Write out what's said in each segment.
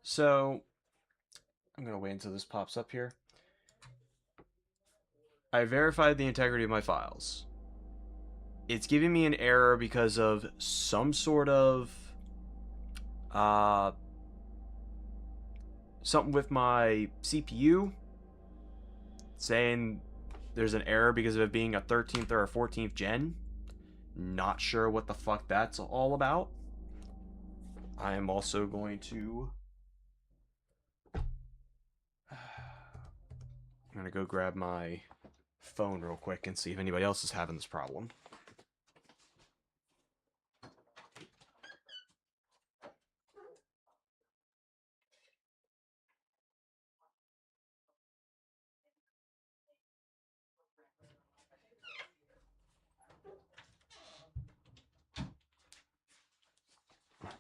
So, I'm going to wait until this pops up here. I verified the integrity of my files. It's giving me an error because of some sort of uh, something with my CPU, saying there's an error because of it being a 13th or a 14th gen. Not sure what the fuck that's all about. I am also going to I'm gonna go grab my phone real quick and see if anybody else is having this problem.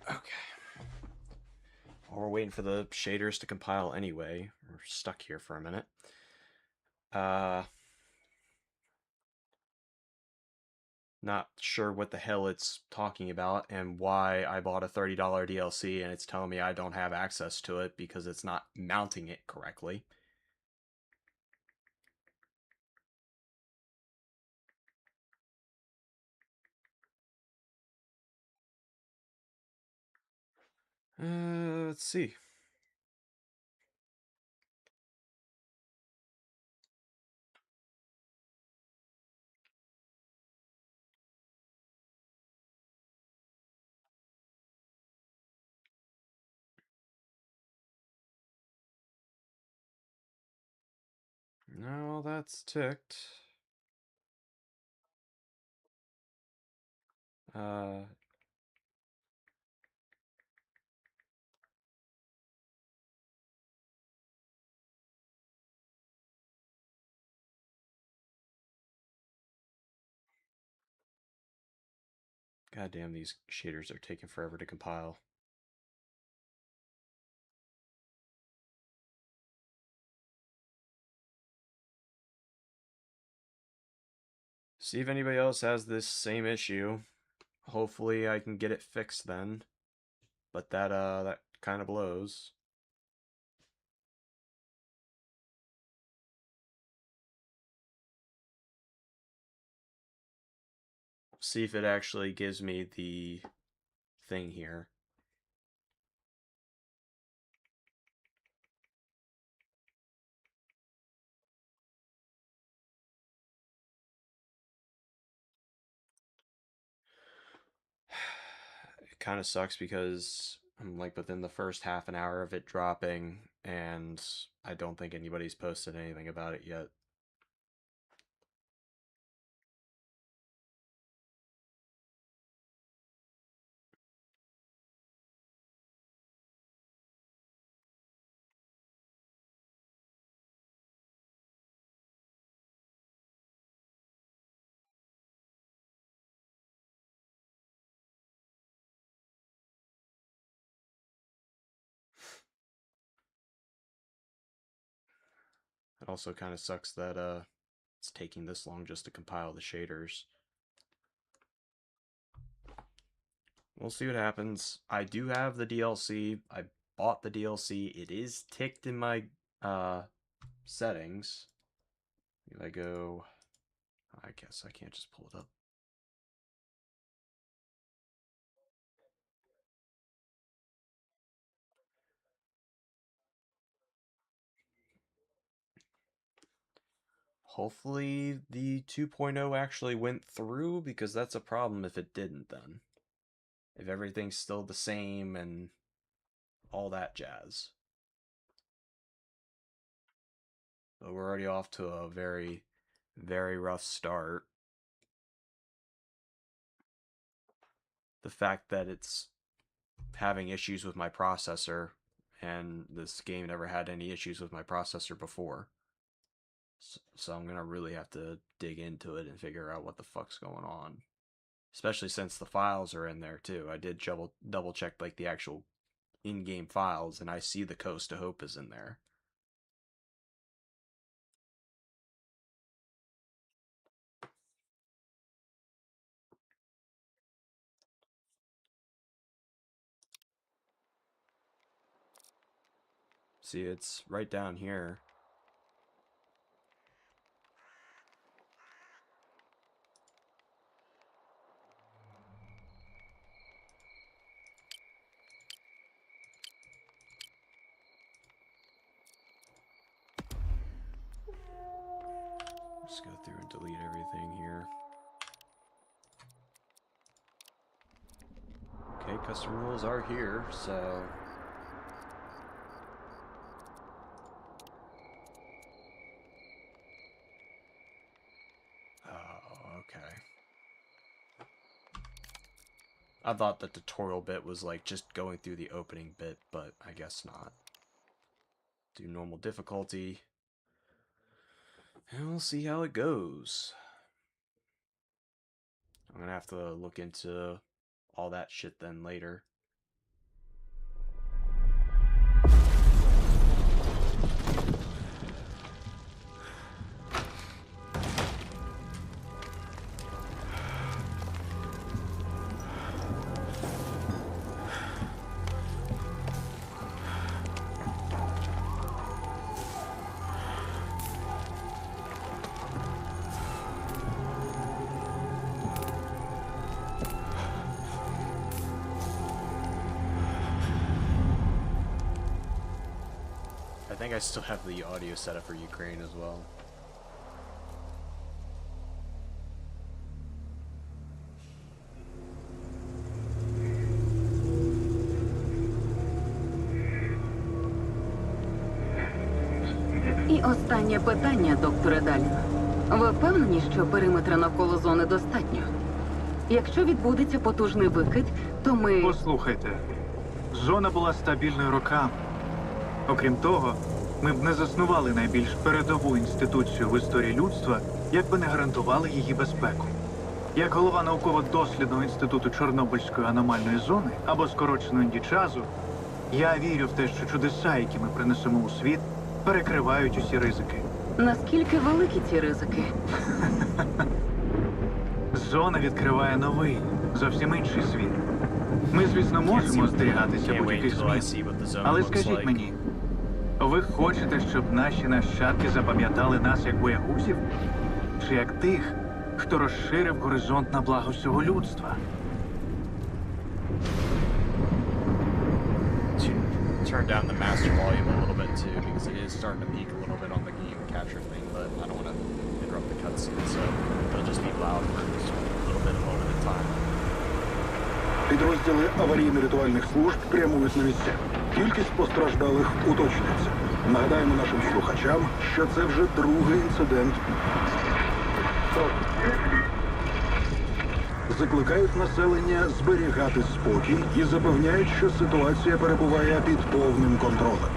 Okay. While we're waiting for the shaders to compile anyway, we're stuck here for a minute. Not sure what the hell it's talking about and why I bought a $30 DLC and it's telling me I don't have access to it because it's not mounting it correctly. Let's see. No, that's ticked. Uh, Goddamn, these shaders are taking forever to compile. See if anybody else has this same issue. Hopefully I can get it fixed then. But that kind of blows. See if it actually gives me the thing here. It kind of sucks because I'm like within the first half an hour of it dropping, and I don't think anybody's posted anything about it yet. It also kind of sucks that it's taking this long just to compile the shaders. We'll see what happens. I do have the DLC. I bought the DLC. It is ticked in my settings. If I go, I guess I can't just pull it up. Hopefully the 2.0 actually went through, because that's a problem if it didn't then. If everything's still the same and all that jazz. But we're already off to a very, very rough start. The fact that it's having issues with my processor, and this game never had any issues with my processor before. So I'm gonna really have to dig into it and figure out what the fuck's going on. Especially since the files are in there too. I did double check like the actual in-game files, and I see the Coast to Hope is in there. See, it's right down here. Just go through and delete everything here. Okay, custom rules are here, so... Oh, okay. I thought the tutorial bit was like just going through the opening bit, but I guess not. Do normal difficulty. And we'll see how it goes. I'm gonna have to look into all that shit then later. I think I still have the audio set up for Ukraine as well. І останнє питання, докторе Далін. Ви впевнені, що периметра навколо зони достатньо? Якщо відбудеться потужний викид, то ми... Послухайте, зона була стабільною роками. Окрім того, ми б не заснували найбільш передову інституцію в історії людства, якби не гарантували її безпеку. Як голова науково-дослідного інституту Чорнобильської аномальної зони, або скорочено індічазу, я вірю в те, що чудеса, які ми принесемо у світ, перекривають усі ризики. Наскільки великі ці ризики? Зона відкриває новий, зовсім інший світ. Ми, звісно, можемо остерігатися будь-яких змін. Але скажіть мені, ви хочете, щоб наші нащадки запам'ятали нас як боягузів? Чи як тих, хто розширив горизонт на благо всього людства? Turn down the master volume a little bit too, because it is starting to peak a little bit on the game capture thing, but I don't want to interrupt the cutscene, so it'll just be loud for just a little bit of moment in time. Підрозділи аварійно-рятувальних служб прямують на місця. Кількість постраждалих уточнюється. Нагадаємо нашим слухачам, що це вже другий інцидент. Закликають населення зберігати спокій і запевняють, що ситуація перебуває під повним контролем.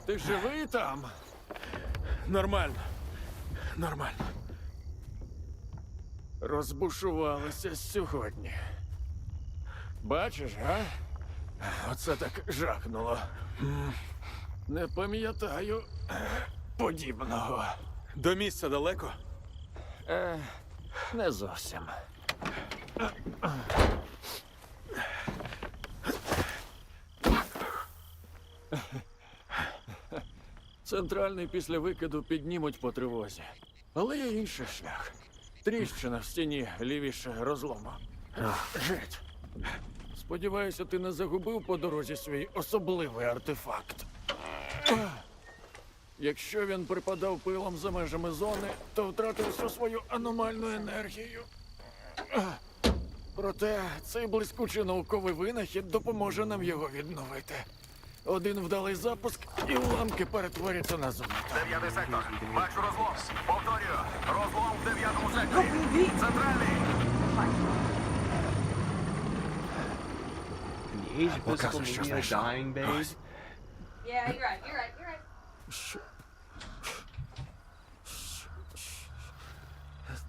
Ти живий там? Нормально. Нормально. Розбушувалися сьогодні. Бачиш, га? Оце так жахнуло. Не пам'ятаю подібного. До місця далеко? Не зовсім. Центральний після викиду піднімуть по тривозі. Але є інший шлях. Тріщина в стіні лівіше розлому. Геть. Сподіваюся, ти не загубив по дорозі свій особливий артефакт. Якщо він припадав пилом за межами зони, то втратив всю свою аномальну енергію. Проте цей блискучий науковий винахід допоможе нам його відновити. Один вдалий запуск, і уламки перетворяться на зону. 9-й сектор. Бачу розлом. Повторюю. Розлом в 9-му секторі. Центральний. Asian physical Показуй, що media знайшов. dying babe. Ось. Yeah, you're right. You're right. You're right.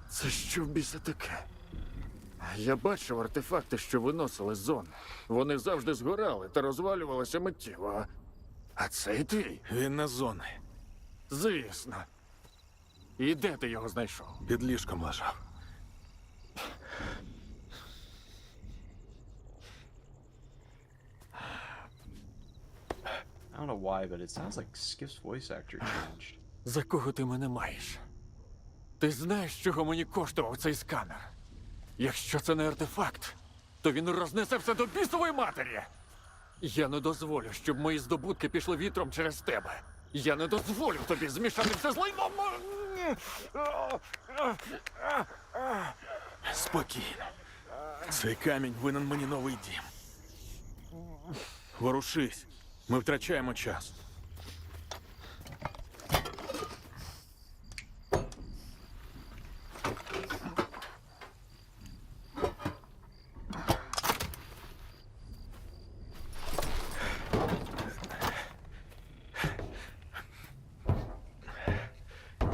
Це що в біса таке? Я бачив артефакти, що виносили з зони. Вони завжди згорали та розвалювалися миттєво. А цей твій? Він на зони. Звісно. І де ти його знайшов? Під ліжком лежав. I don't know why, but it sounds like Skip's voice actor changed. За кого ти мене маєш? Ти знаєш, чого мені коштував цей сканер? Якщо це не артефакт, то він рознесе все до бісової матері. Я не дозволю, щоб мої здобутки пішли вітром через тебе. Я не дозволю тобі змішати все з лайном. Спокійно. Цей камінь винен мені новий дім. Ворушись. Ми втрачаємо час.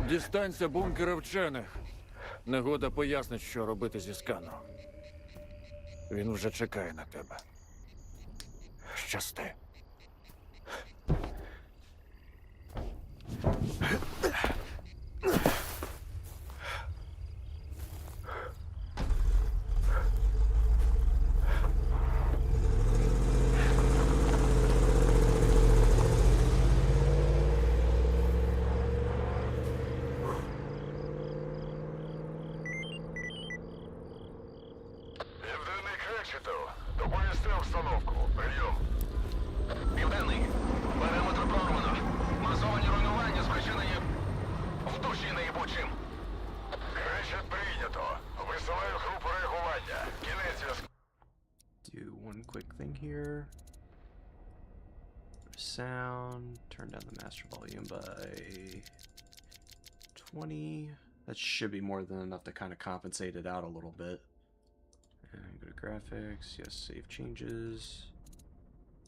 Дістанься бункера вчених. Негода пояснить, що робити зі сканером. Він вже чекає на тебе. Щасти. Південний Кречету. Доповісти обстановку. Прийом. Південний. Периметр прорвано. Масовані руйнування спричинені в душі неїбучим. Кречет прийнято. Висилаю групу реагування. Кінець зв'язку. Do one quick thing here. Sound. Turn down the master volume by 20. That should be more than enough to kind of compensate it out a little bit. And go to graphics. Yes, save changes.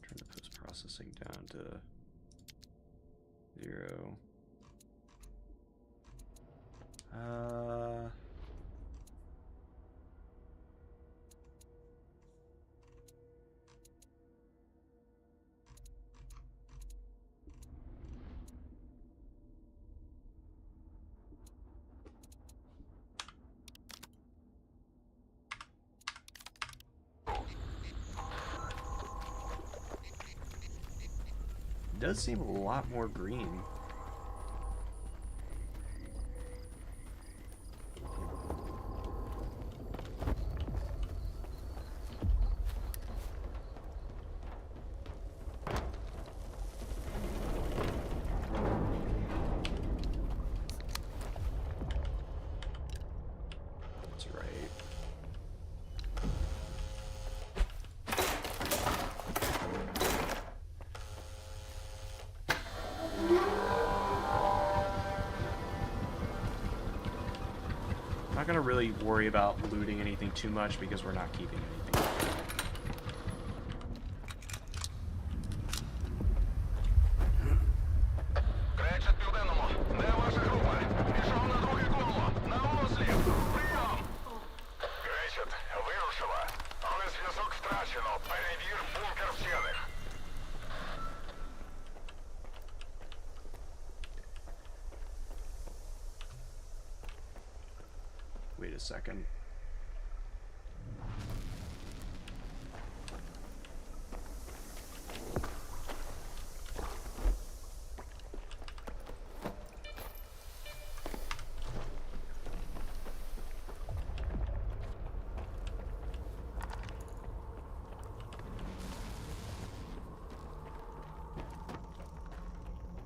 Turn the post-processing down to 0. Does seem a lot more green. That's right. Not gonna really worry about looting anything too much because we're not keeping anything. Кречет південному. Де ваша група? Пішов на друге коло. На осліп. Прийом. Кречет вирушила. Але зв'язок втрачено. Перевір бункер вчених. Wait a second.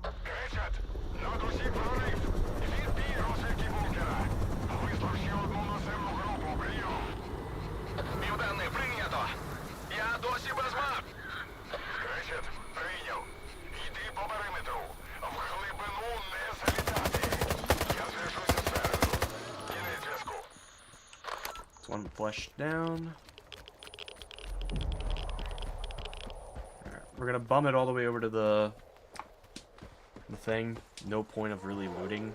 Кречет. Над усіх прорив. Відбій розвідки бункера. Вислав ще одну наземну групу. Прийом. Південний прийнято. Я досі без мап. Кречет прийняв. Йди по периметру. В глибину не залітати. Я зв'яжуся спереду. Кінець зв'язку. It's one flushed down. We're gonna bum it all the way over to the thing. No point of really looting.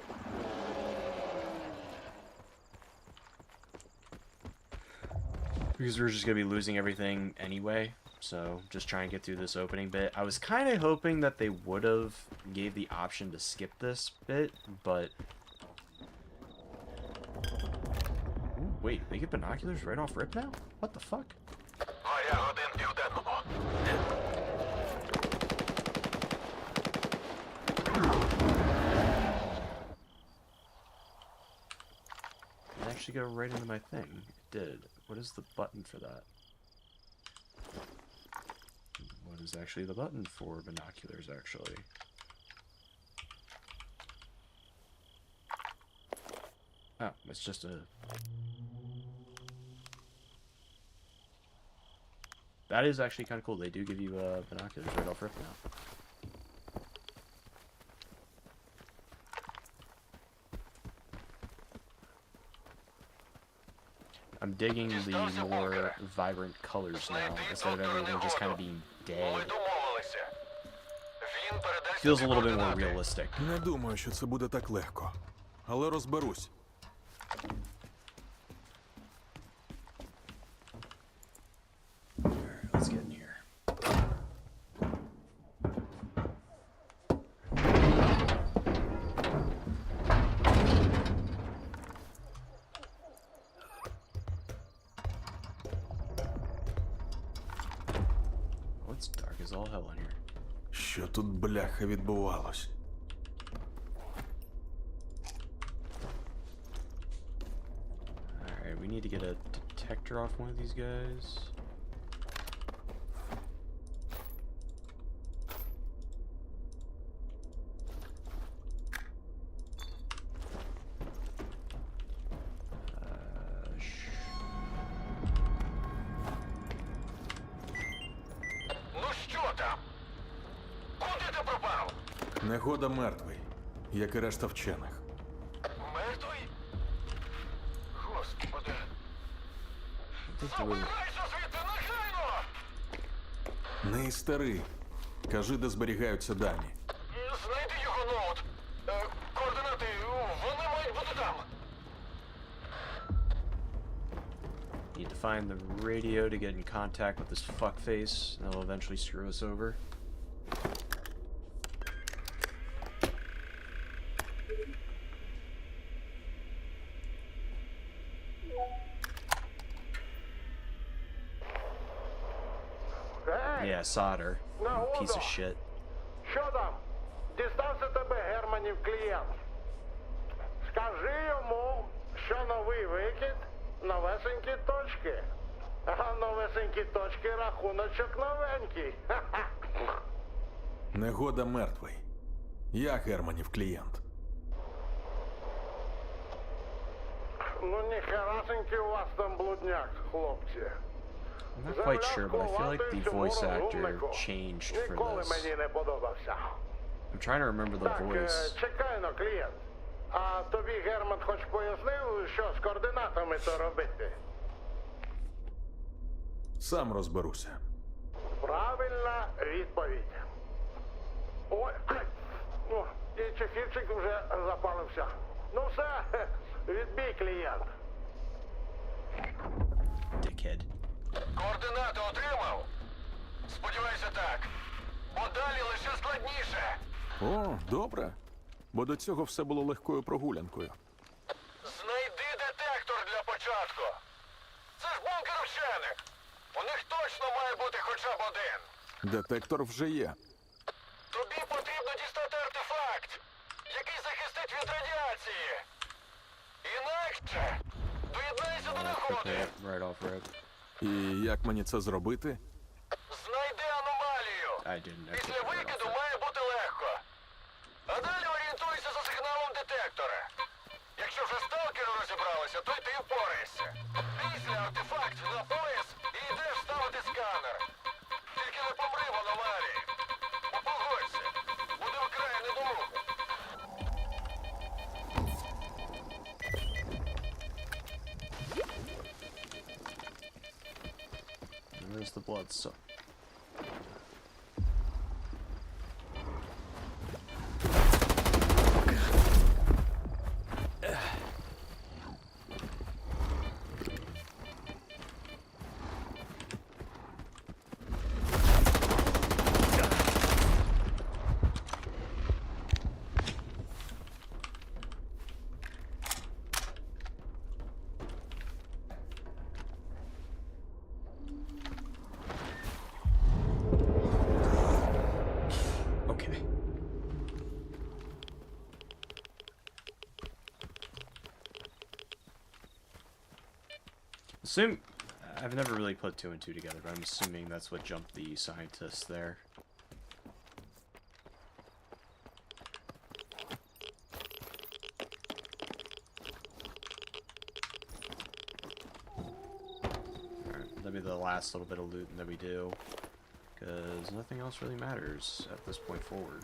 Because we're just gonna be losing everything anyway. So just try and get through this opening bit. I was kind of hoping that they would have gave the option to skip this bit, but... Ooh, wait, they get binoculars right off rip now? What the fuck? It actually go right into my thing. It did. What is the button for that? What is actually the button for binoculars, actually? Oh, it's just a... That is actually kind of cool. They do give you binoculars right off rip now. I'm digging the more vibrant colors now, instead of everything just kind of being dead. Feels a little bit more realistic. Не думаю, що це буде так легко. Але розберусь. Alright, let's get in here. Oh, it's dark as all hell in here. Що тут, бляха, відбувалось? Alright, we need to get a detector off one of these guys. Негода мертвий, як і решта вчених. Мертвий? Господи. I think the way- Забирайся звідти, негайно! Не і старий. Кажи, де зберігаються дані. Знайди його ноут. Координати, вони мають бути там. Need to find the radio to get in contact with this fuckface, and that'll eventually screw us over. Yeah, solder. Piece of shit. Що там? Дістався тебе Германів клієнт. Скажи йому, що новий викид, новесенькі точки. А новесенькі точки рахуночок новенький. Ха-ха. Негода мертвий. Я Германів клієнт. Ну ніхерасенький у вас там блудняк, хлопці. I'm not quite sure, but I feel like the voice actor changed for Ніколи this. мені не подобався. I'm trying to remember the Так, voice. чекай на клієнт. А тобі Герман хоч пояснив, що з координатами то робити? Сам розберуся. Правильна відповідь. Ой, ай. О, і чефірчик вже запалився. Ну все, відбій клієнт. Dickhead. Координати отримав? Сподіваюся, так. Бо далі лише складніше. О, добре. Бо до цього все було легкою прогулянкою. Знайди детектор для початку. Це ж бункер вчених. У них точно має бути хоча б один. Детектор вже є. Тобі потрібно дістати артефакт, який захистить від радіації. Інакше доєднайся до находи. Okay, right off rip. І як мені це зробити? Знайди аномалію. I didn't actually Після right off викиду rip. має бути легко. А далі орієнтуйся за сигналом детектора. Якщо вже сталкери розібралися, то й ти впораєшся. Після артефакт на пояс і йдеш ставити сканер. Тільки не помри в аномалії. Погодься, буде вкрай недолуго. Where's the blood? So Assume I've never really put 2 and 2 together, but I'm assuming that's what jumped the scientists there. Alright, that'll be the last little bit of loot that we do, because nothing else really matters at this point forward.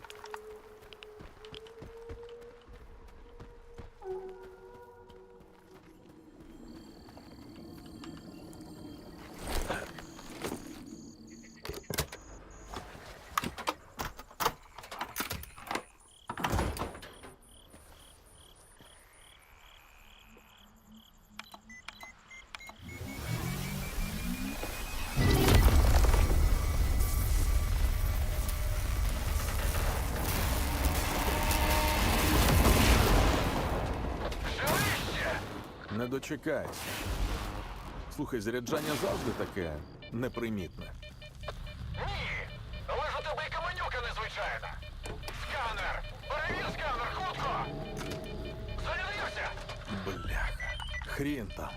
Не дочекайся. Слухай, заряджання завжди таке непримітне. Ні! Але ж у тебе й каменюка незвичайна! Сканер! Перевір сканер, хутко! Зарядився! Бляха. Хрін там.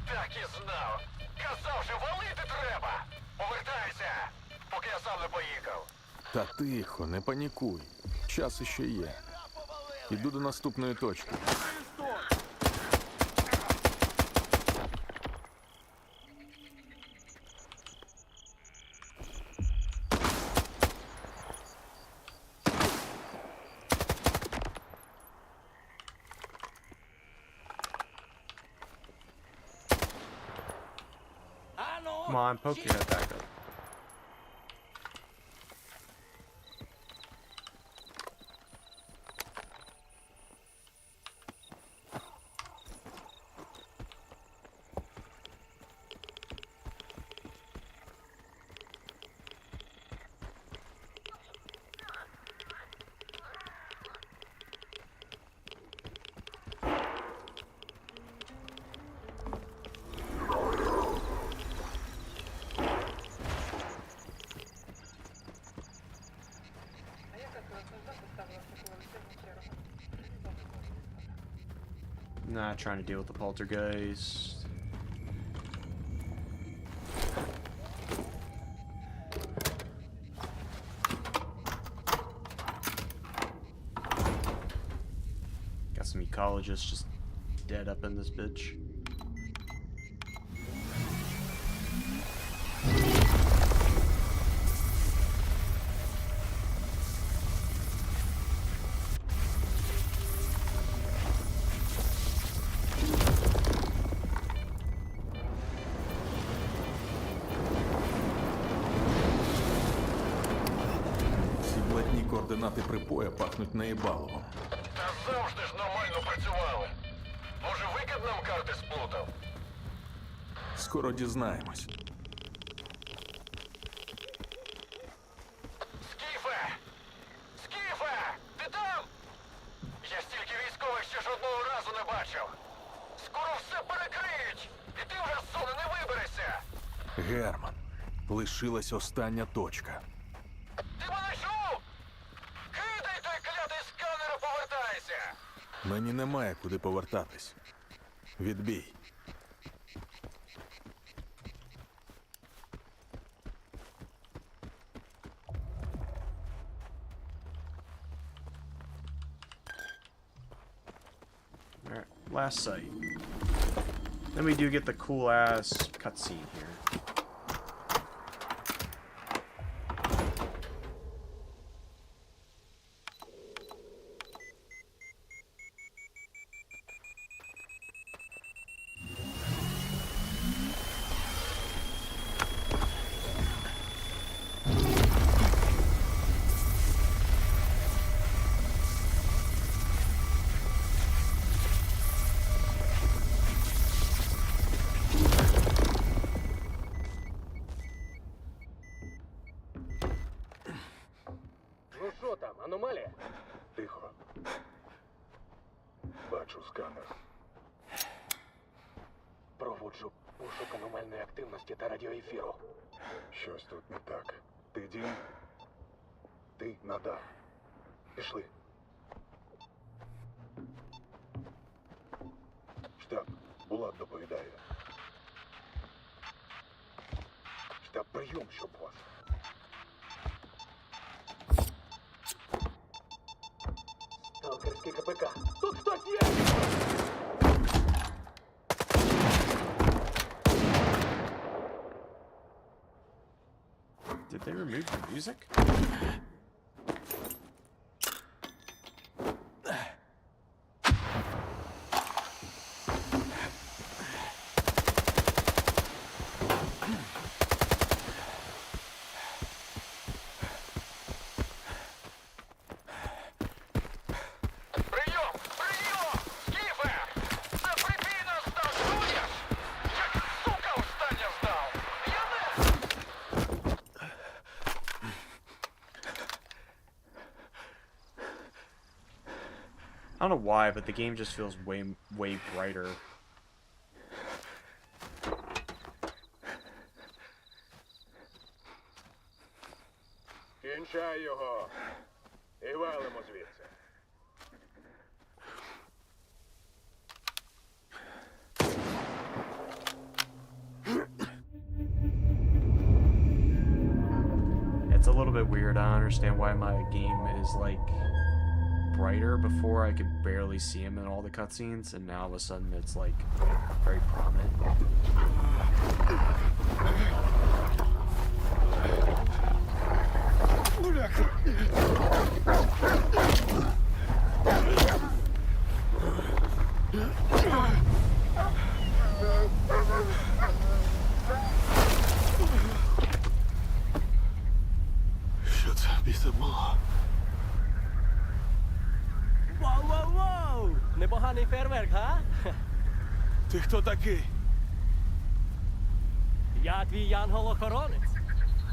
Так і знав! Казав же, валити треба! Повертайся! Поки я сам не поїхав! Та тихо, не панікуй. Час іще є. Іду до наступної точки. Come on, poke your head back up. Not trying to deal with the poltergeist. Got some ecologists just dead up in this bitch. Координати припоя пахнуть наїбалово. Та завжди ж нормально працювали. Може, викид нам карти сплутав? Скоро дізнаємось. Скіфе! Скіфе! Ти там? Я стільки військових ще жодного разу не бачив. Скоро все перекриють! І ти вже з зони не виберешся! Герман, лишилась остання точка. Ти мене чув? Кидай той клятий сканер і повертайся! Мені немає куди повертатись. Відбій. Alright, last site. Then we do get the cool ass cutscene here. Ну що там, аномалія? Тихо. Бачу сканер. Проводжу пошук аномальної активності та радіоефіру. Щось тут не так. Ти Дім? Ти надав. Пішли. Штаб, Булат доповідає. Прийом, щоб вас. Сталкерський КПК. Тут хтось є! Did they remove the music? Прийом! Прийом! Скіфе! Це прибій нас здав, чуєш? Як сука остання здав! Я не... I don't know why, but the game just feels way brighter. Кінчай його. І валимо звідси. It's a little bit weird. I don't understand why my game is like brighter. Before I could barely see him in all the cutscenes, and now all of a sudden it's like very prominent. Що це біса було? Воу-воу-воу! Непоганий фейерверк, га? Ти хто такий? Я твій янгол-охоронець.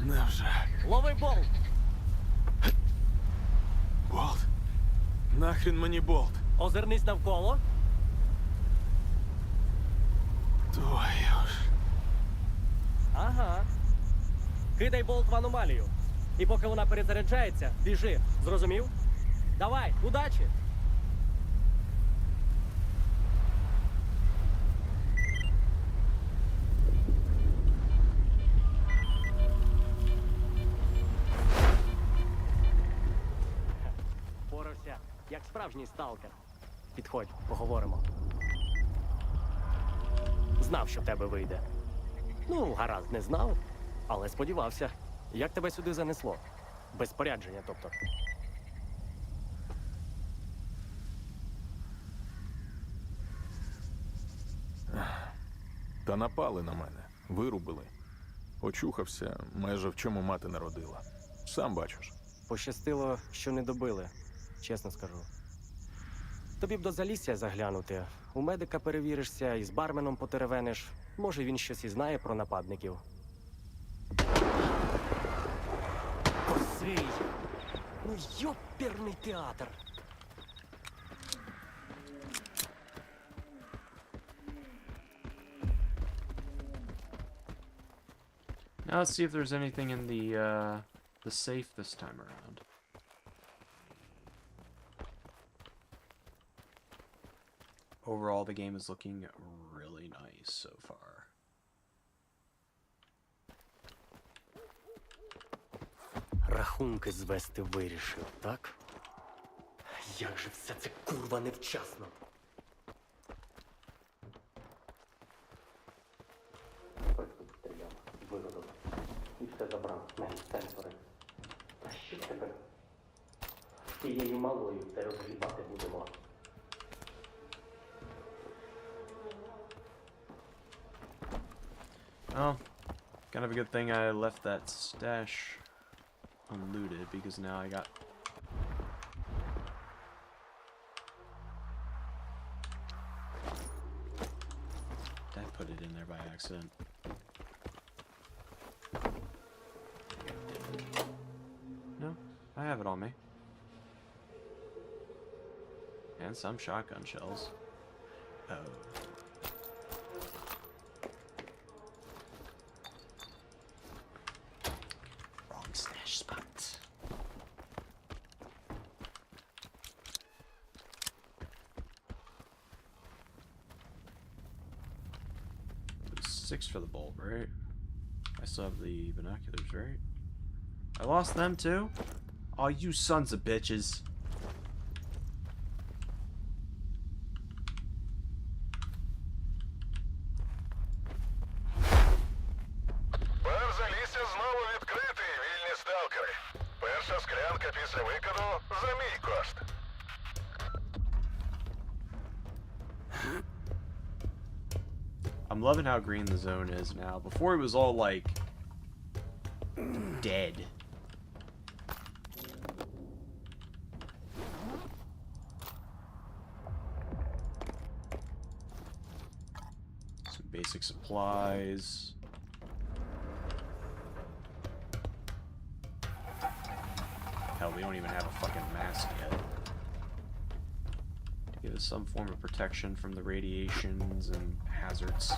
Невже? Лови болт. Болт? Нахрін мені болт? Озирнись навколо. Твою ж. Ага. Кидай болт в аномалію. І поки вона перезаряджається, біжи. Зрозумів? Давай, удачі! Порався, як справжній сталкер. Підходь, поговоримо. Знав, що в тебе вийде. Ну, гаразд, не знав, але сподівався. Як тебе сюди занесло? Без спорядження, тобто. Та напали на мене, вирубили. Очухався, майже в чому мати народила. Сам бачиш. Пощастило, що не добили, чесно скажу. Тобі б до Залісся заглянути. У медика перевіришся і з барменом потеревениш. Може, він щось і знає про нападників. Косий! Ну, йоперний театр! Now let's see if there's anything in the safe this time around. Overall, the game is looking really nice so far. Рахунки звести вирішив, так? Як же все це курва невчасно! Вигодом. І все забрав, навіть сенсори. А що тепер? Тією малою це розгрібати будемо. Well, kind of a good thing I left that stash unlooted, because now I got... Did I put it in there by accident? No, I have it on me. And some shotgun shells. Oh. Wrong stash spot. It was 6 for the bolt, right? I still have the binoculars, right? I lost them too? Oh, you sons of bitches. Бар залісся знову відкритий, вільні сталкери. Перша склянка після викиду за мій кошт. I'm loving how green the zone is now. Before it was all like dead. Some basic supplies. Hell, we don't even have a fucking mask yet. To give us some form of protection from the radiations and hazards.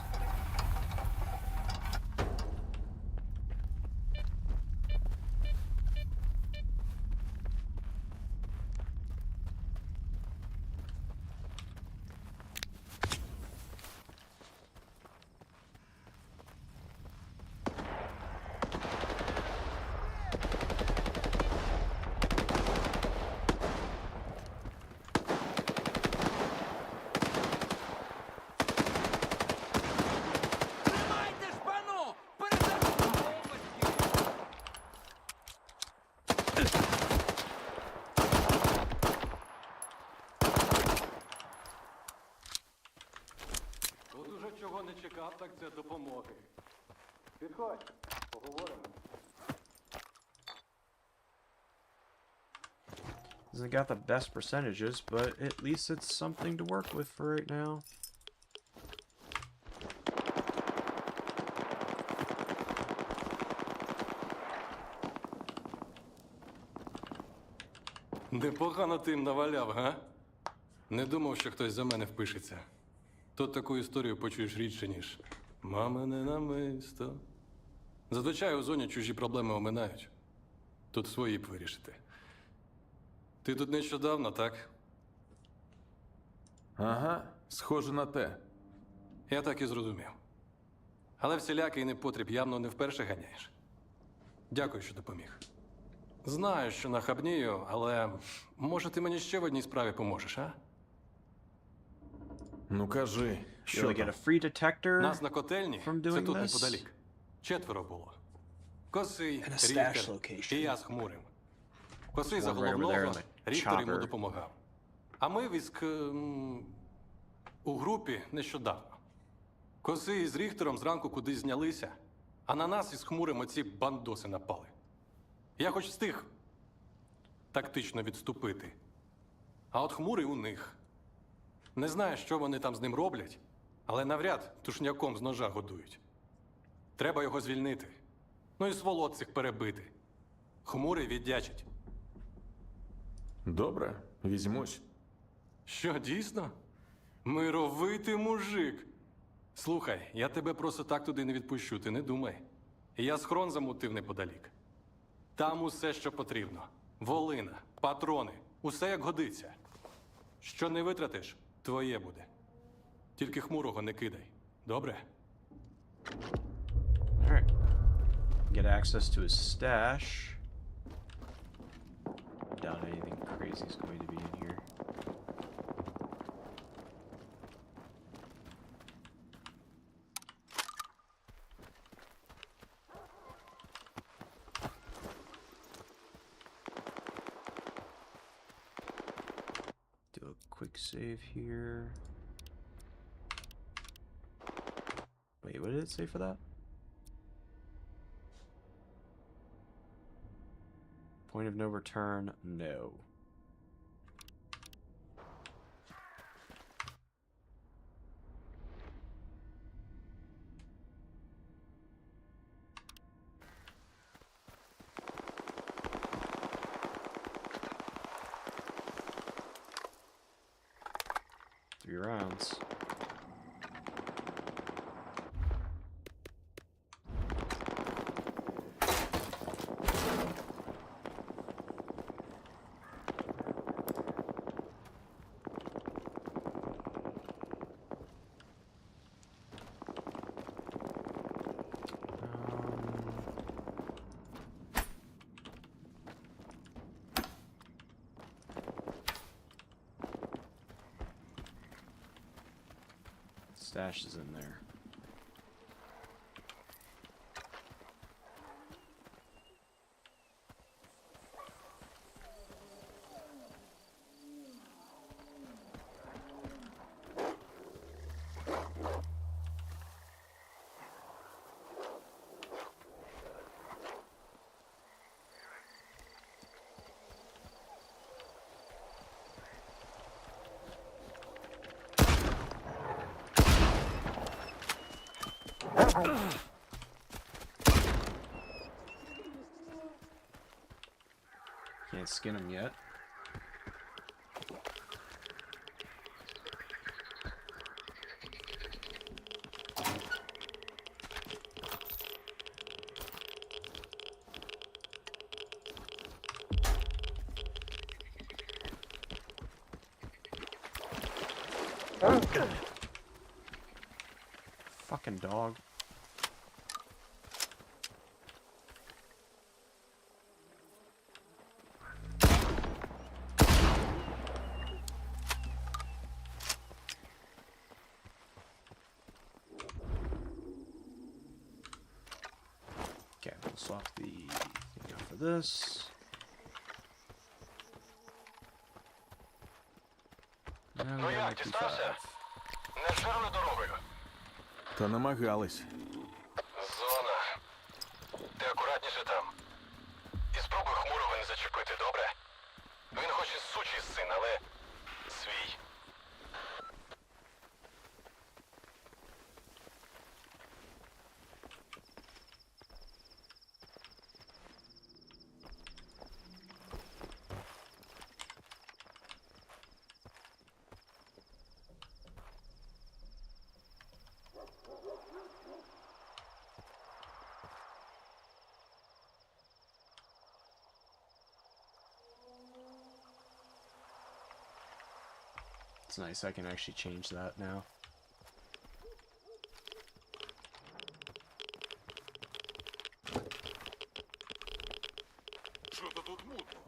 Тут уже чого не чекав, так це допомоги. Підходь, поговоримо. Hasn't got the best percentages, but at least it's something to work with for right now. Непогано ти їм наваляв, га? Не думав, що хтось за мене впишеться. Тут таку історію почуєш рідше, ніж «Мамине намисто». Зазвичай у зоні чужі проблеми оминають. Тут свої б вирішити. Ти тут нещодавно, так? Ага, схоже на те. Я так і зрозумів. Але всілякий непотріб явно не вперше ганяєш. Дякую, що допоміг. Знаю, що нахабнію, але може ти мені ще в одній справі поможеш, а? Ну кажи, You'll що get там? a free detector. Нас на котельні, from це doing тут this? неподалік. 4 було. Косий, And a stash Ріхтер location. і я з Хмурим. Косий за One right over there головного, on the Ріхтер йому chopper. допомагав. А ми у групі нещодавно. Косий з Ріхтером зранку кудись знялися, а на нас із Хмурим оці бандоси напали. Я хоч встиг тактично відступити. А от Хмурий у них. Не знаю, що вони там з ним роблять, але навряд тушняком з ножа годують. Треба його звільнити. Ну і сволот цих перебити. Хмурий віддячить. Добре, візьмусь. Що, дійсно? Мировитий мужик. Слухай, я тебе просто так туди не відпущу, ти не думай. Я схрон замутив неподалік. Там усе, що потрібно. Волина, патрони, усе як годиться. Що не витратиш, твоє буде. Тільки Хмурого не кидай. Добре? Alright. Get access to his stash. Doubt anything crazy is going to be in here. Do a quick save here. Wait, what did it say for that? Point of no return, no. Three rounds. Stash is in there. Can't skin him yet. Fucking dog. Okay, we'll swap the thing out for this. And Ну як, дістався? Не втерли дорогою? Та намагались. Зона. Ти акуратніше там. І спробуй хмурого не зачепити, добре? Він хоч і сучий син, але свій. It's nice, I can actually change that now. Що-то тут мутно.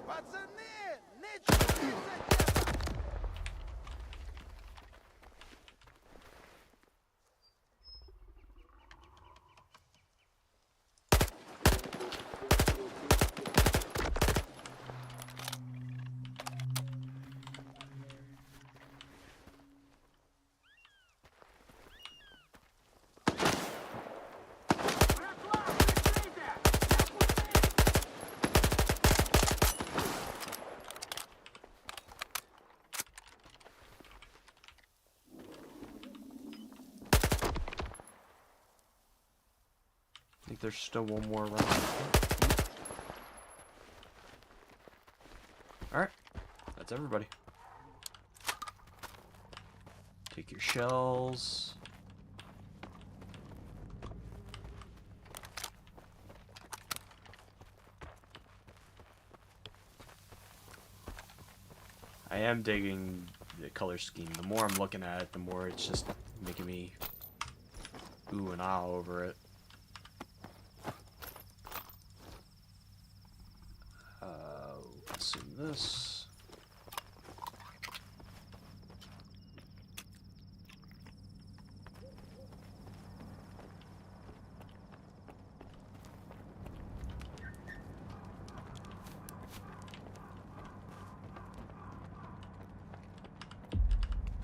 Пацани, не чуєте? I think there's still one more round. Alright, that's everybody. Take your shells. I am digging the color scheme. The more I'm looking at it, the more it's just making me ooh and ah over it. Consume this.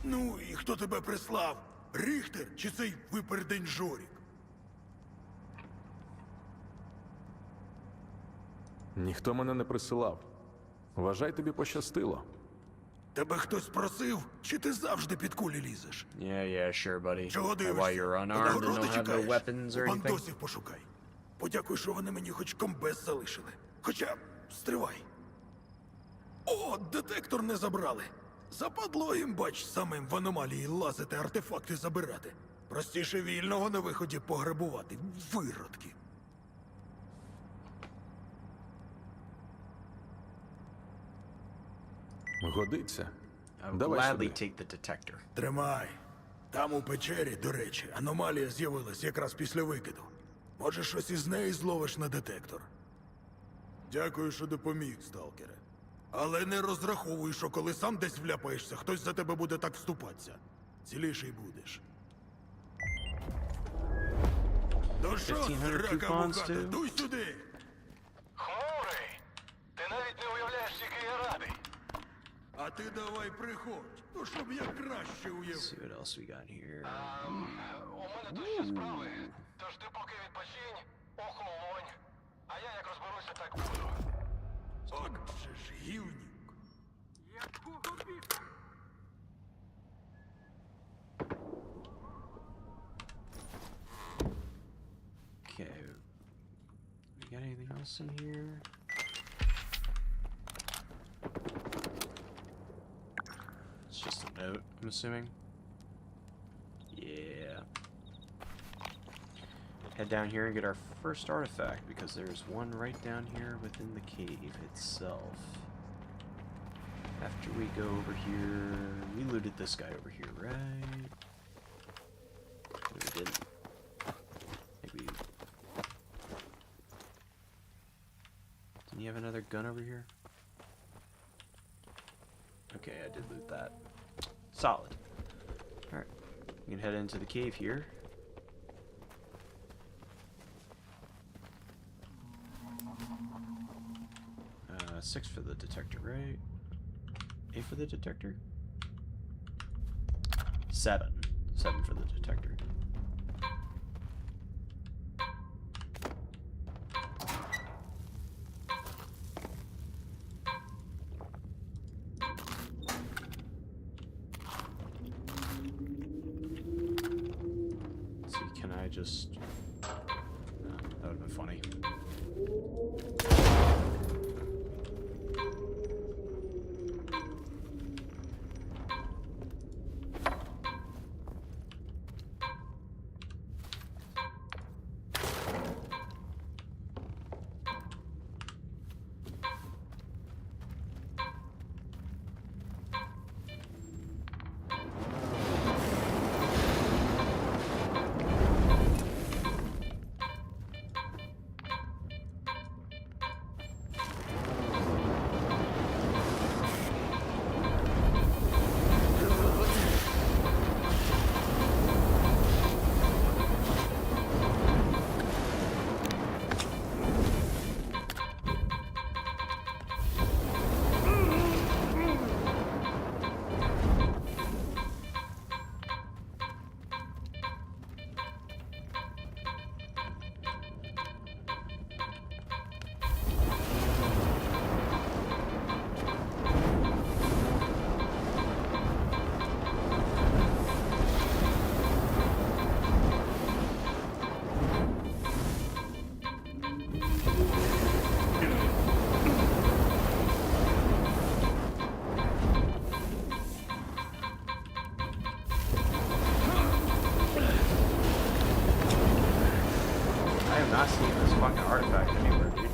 Ну, і хто тебе прислав? Ріхтер чи цей випердень Жорік? Ніхто мене не присилав. Вважай, тобі пощастило. Тебе хтось просив, чи ти завжди під кулі лізеш? Yeah, sure, buddy. Чого Why дивишся? you're unarmed and Нагороди don't have no чекаєш? weapons or У anything? бандосів пошукай. Подякуй, що вони мені хоч комбез залишили. Хоча, стривай. О, детектор не забрали. Западло їм, бач, самим в аномалії лазити, артефакти забирати. Простіше вільного на виході пограбувати. Виродки. Годиться. I would Давай gladly сюди. take the detector. Тримай. Там у печері, до речі, аномалія з'явилась якраз після викиду. Може, щось із неї зловиш на детектор. Дякую, що допоміг, сталкере. Але не розраховуй, що коли сам десь вляпаєшся, хтось за тебе буде так вступатися. Ціліший будеш. Ну що, 1500 срака coupons, мухата, too? дуй сюди! Хмурий! Ти навіть не уявляєш, який я радий. А ти давай приходь, ну щоб я краще Let's уявив. see what else we got here. У мене тут ще справи. Тож ти поки відпочинь, охолонь. А я як розберуся, так буду. От же ж гівнюк. Якого біса? Okay. We got anything else in here? It's just a note, I'm assuming. Yeah. Head down here and get our first artifact, because there's one right down here within the cave itself. After we go over here, we looted this guy over here, right? No, we didn't. Maybe. Didn't you have another gun over here? Okay, I did loot that. Solid. Alright. We can head into the cave here. 6 for the detector, right? 8 for the detector? 7. 7 for the detector. Let's see, can I just... No, that would have been funny. Not seeing this fucking artifact anywhere, dude.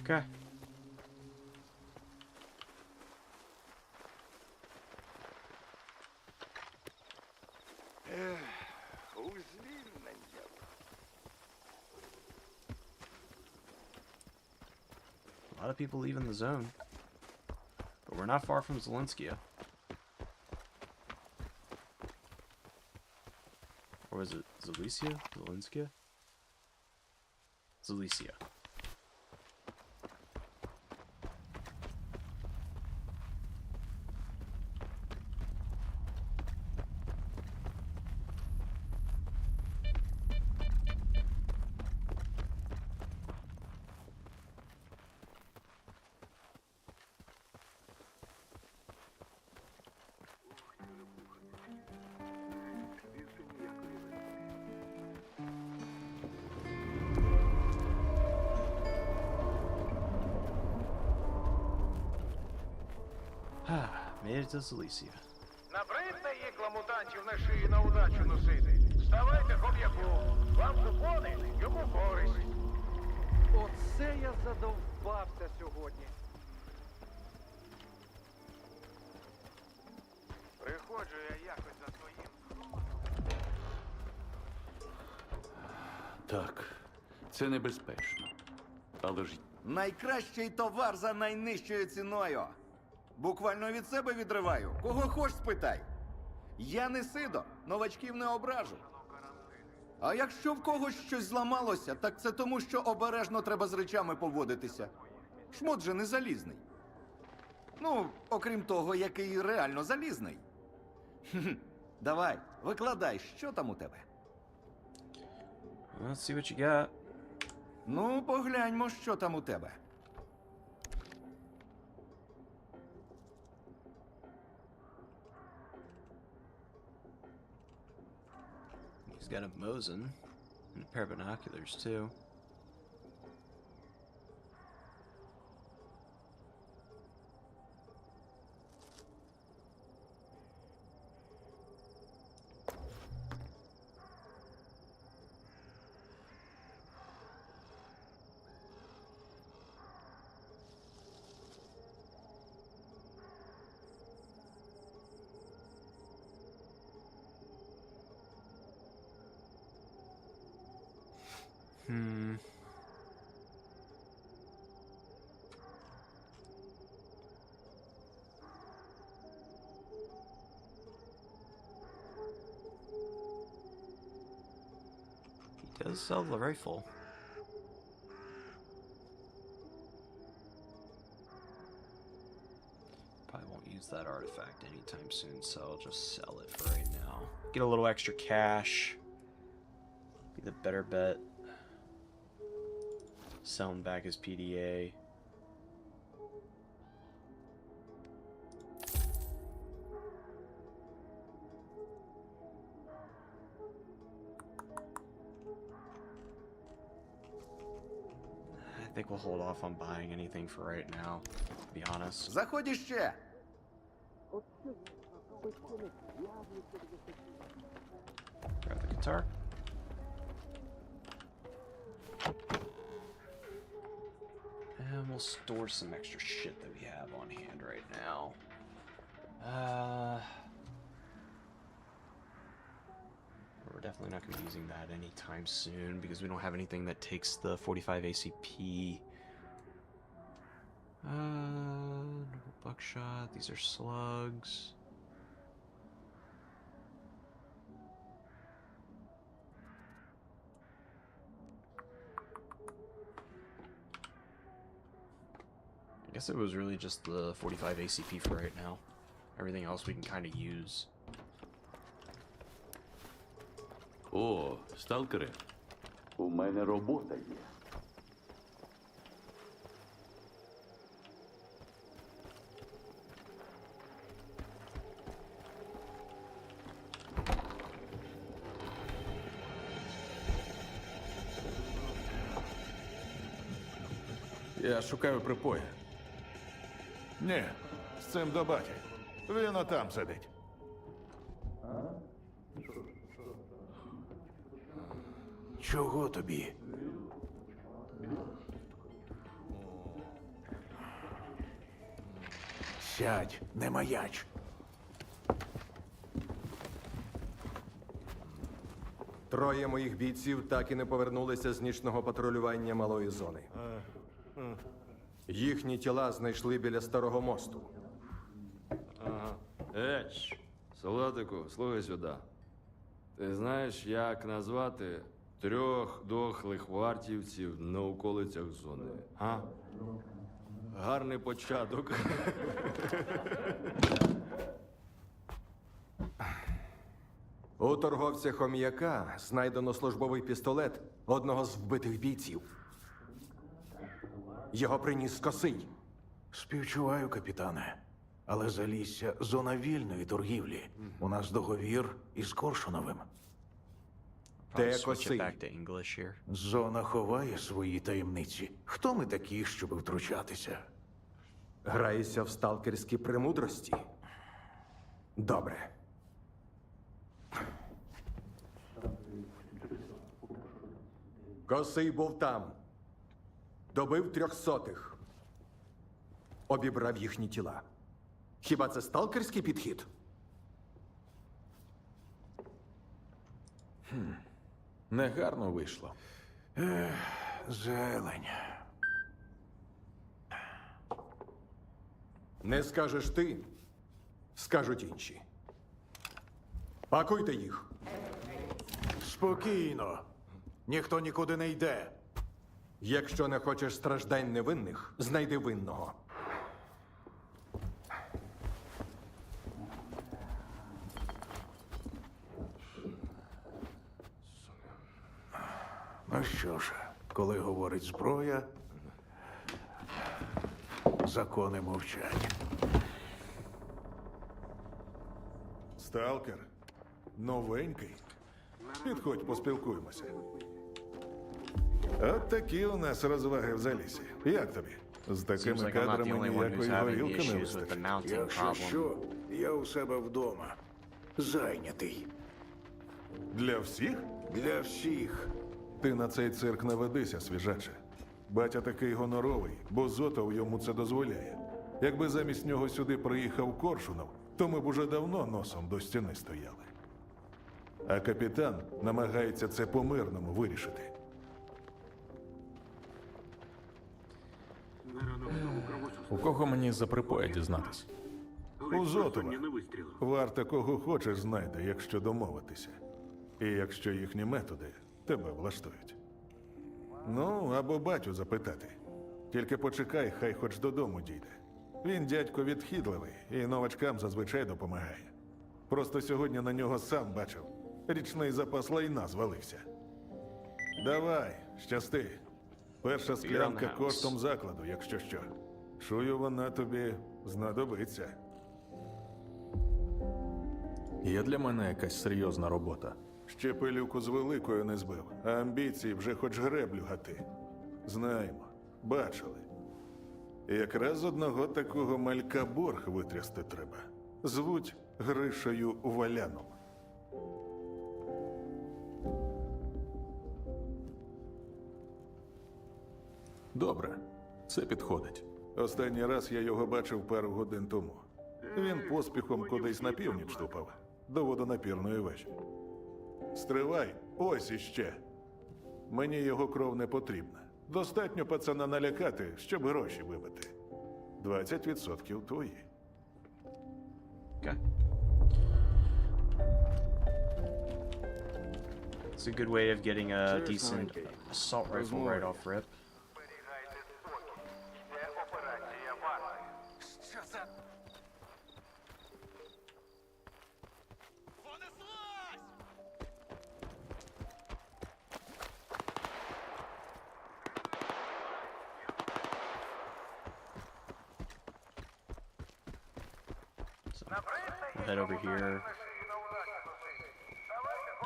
Okay. A lot of people leaving the zone. But we're not far from Zelenskia. Or was it Zalicia? Zelenskia? Zalicia. Made it to Silesia. Набридне їкла мутантів на шиї на удачу носити. Ставайте хом'яку. Вам купони, йому користь. Оце я задовбався сьогодні. Приходжу я якось за своїм. Так, це небезпечно. Але ж Найкращий товар за найнижчою ціною. Буквально від себе відриваю. Кого хоч спитай. Я не сидо, новачків не ображу. А якщо в когось щось зламалося, так це тому, що обережно треба з речами поводитися. Шмот же не залізний. Ну, окрім того, який реально залізний. Хм-хм. Давай, викладай, що там у тебе? Let's see what you got. Ну, погляньмо, що там у тебе. He's got a Mosin and a pair of binoculars too. He does sell the rifle. Probably won't use that artifact anytime soon, so I'll just sell it for right now. Get a little extra cash. Be the better bet. Sell him back his PDA. I think we'll hold off on buying anything for right now, to be honest. Заходь іще! Grab the guitar. And we'll store some extra shit that we have on hand right now. We're definitely not going to be using that anytime soon because we don't have anything that takes the 45 ACP. No buckshot. These are slugs. I guess it was really just the 45 ACP for right now. Everything else we can kind of use. О, сталкери, у мене робота є. Я шукаю припої. Ні, з цим до баті. Він отам сидить. Чого тобі? Сядь, не маяч. Троє моїх бійців так і не повернулися з нічного патрулювання малої зони. Їхні тіла знайшли біля старого мосту. Еч, солдатику, слухай сюди. Ти знаєш, як назвати 3 дохлих вартівців на околицях зони? А? Гарний початок. У торговця хом'яка знайдено службовий пістолет одного з вбитих бійців. Його приніс Косий. Співчуваю, капітане. Але Залісся – зона вільної торгівлі. У нас договір із Коршуновим. Де Косий? Зона ховає свої таємниці. Хто ми такі, щоб втручатися? Граєшся в сталкерські премудрості? Добре. Косий був там. Добив 300. Обібрав їхні тіла. Хіба це сталкерський підхід? Негарно вийшло. Зелень. Не скажеш ти, скажуть інші. Пакуйте їх. Спокійно. Ніхто нікуди не йде. Якщо не хочеш страждань невинних, знайди винного. Ну що ж, коли говорить зброя, закони мовчать. Сталкер? Новенький? Підходь, поспілкуємося. От такі у нас розваги в залісі. Як тобі? З такими Seems like I'm not the кадрами only one who's ніякої having горілки не issues with the вистачить. mounting Якщо problem. що, я у себе вдома. Зайнятий. Для всіх? Для всіх. Ти на цей цирк не ведися, свіжаче. Батя такий гоноровий, бо Зотов йому це дозволяє. Якби замість нього сюди приїхав Коршунов, то ми б уже давно носом до стіни стояли. А капітан намагається це по-мирному вирішити. У кого мені за припоя дізнатись? У Зотова. Варта кого хочеш знайде, якщо домовитися. І якщо їхні методи тебе влаштують. Ну, або батю запитати. Тільки почекай, хай хоч додому дійде. Він дядько відхідливий і новачкам зазвичай допомагає. Просто сьогодні на нього сам бачив. Річний запас лайна звалився. Давай, щасти. Перша склянка коштом закладу, якщо що. Чую, вона тобі знадобиться. Є для мене якась серйозна робота. Ще пилюку з великою не збив, а амбіції вже хоч греблю гати. Знаємо, бачили. І якраз одного такого малька борг витрясти треба. Звуть Гришею Валяном. Добре, це підходить. Останній раз я його бачив пару годин тому. Він поспіхом кудись на північ тупав, до водонапірної вежі. Стривай, ось іще. Мені його кров не потрібна. Достатньо пацана налякати, щоб гроші вибити. 20% твої. Okay. It's a good way of getting a decent assault rifle right off rip. So, we'll head over here.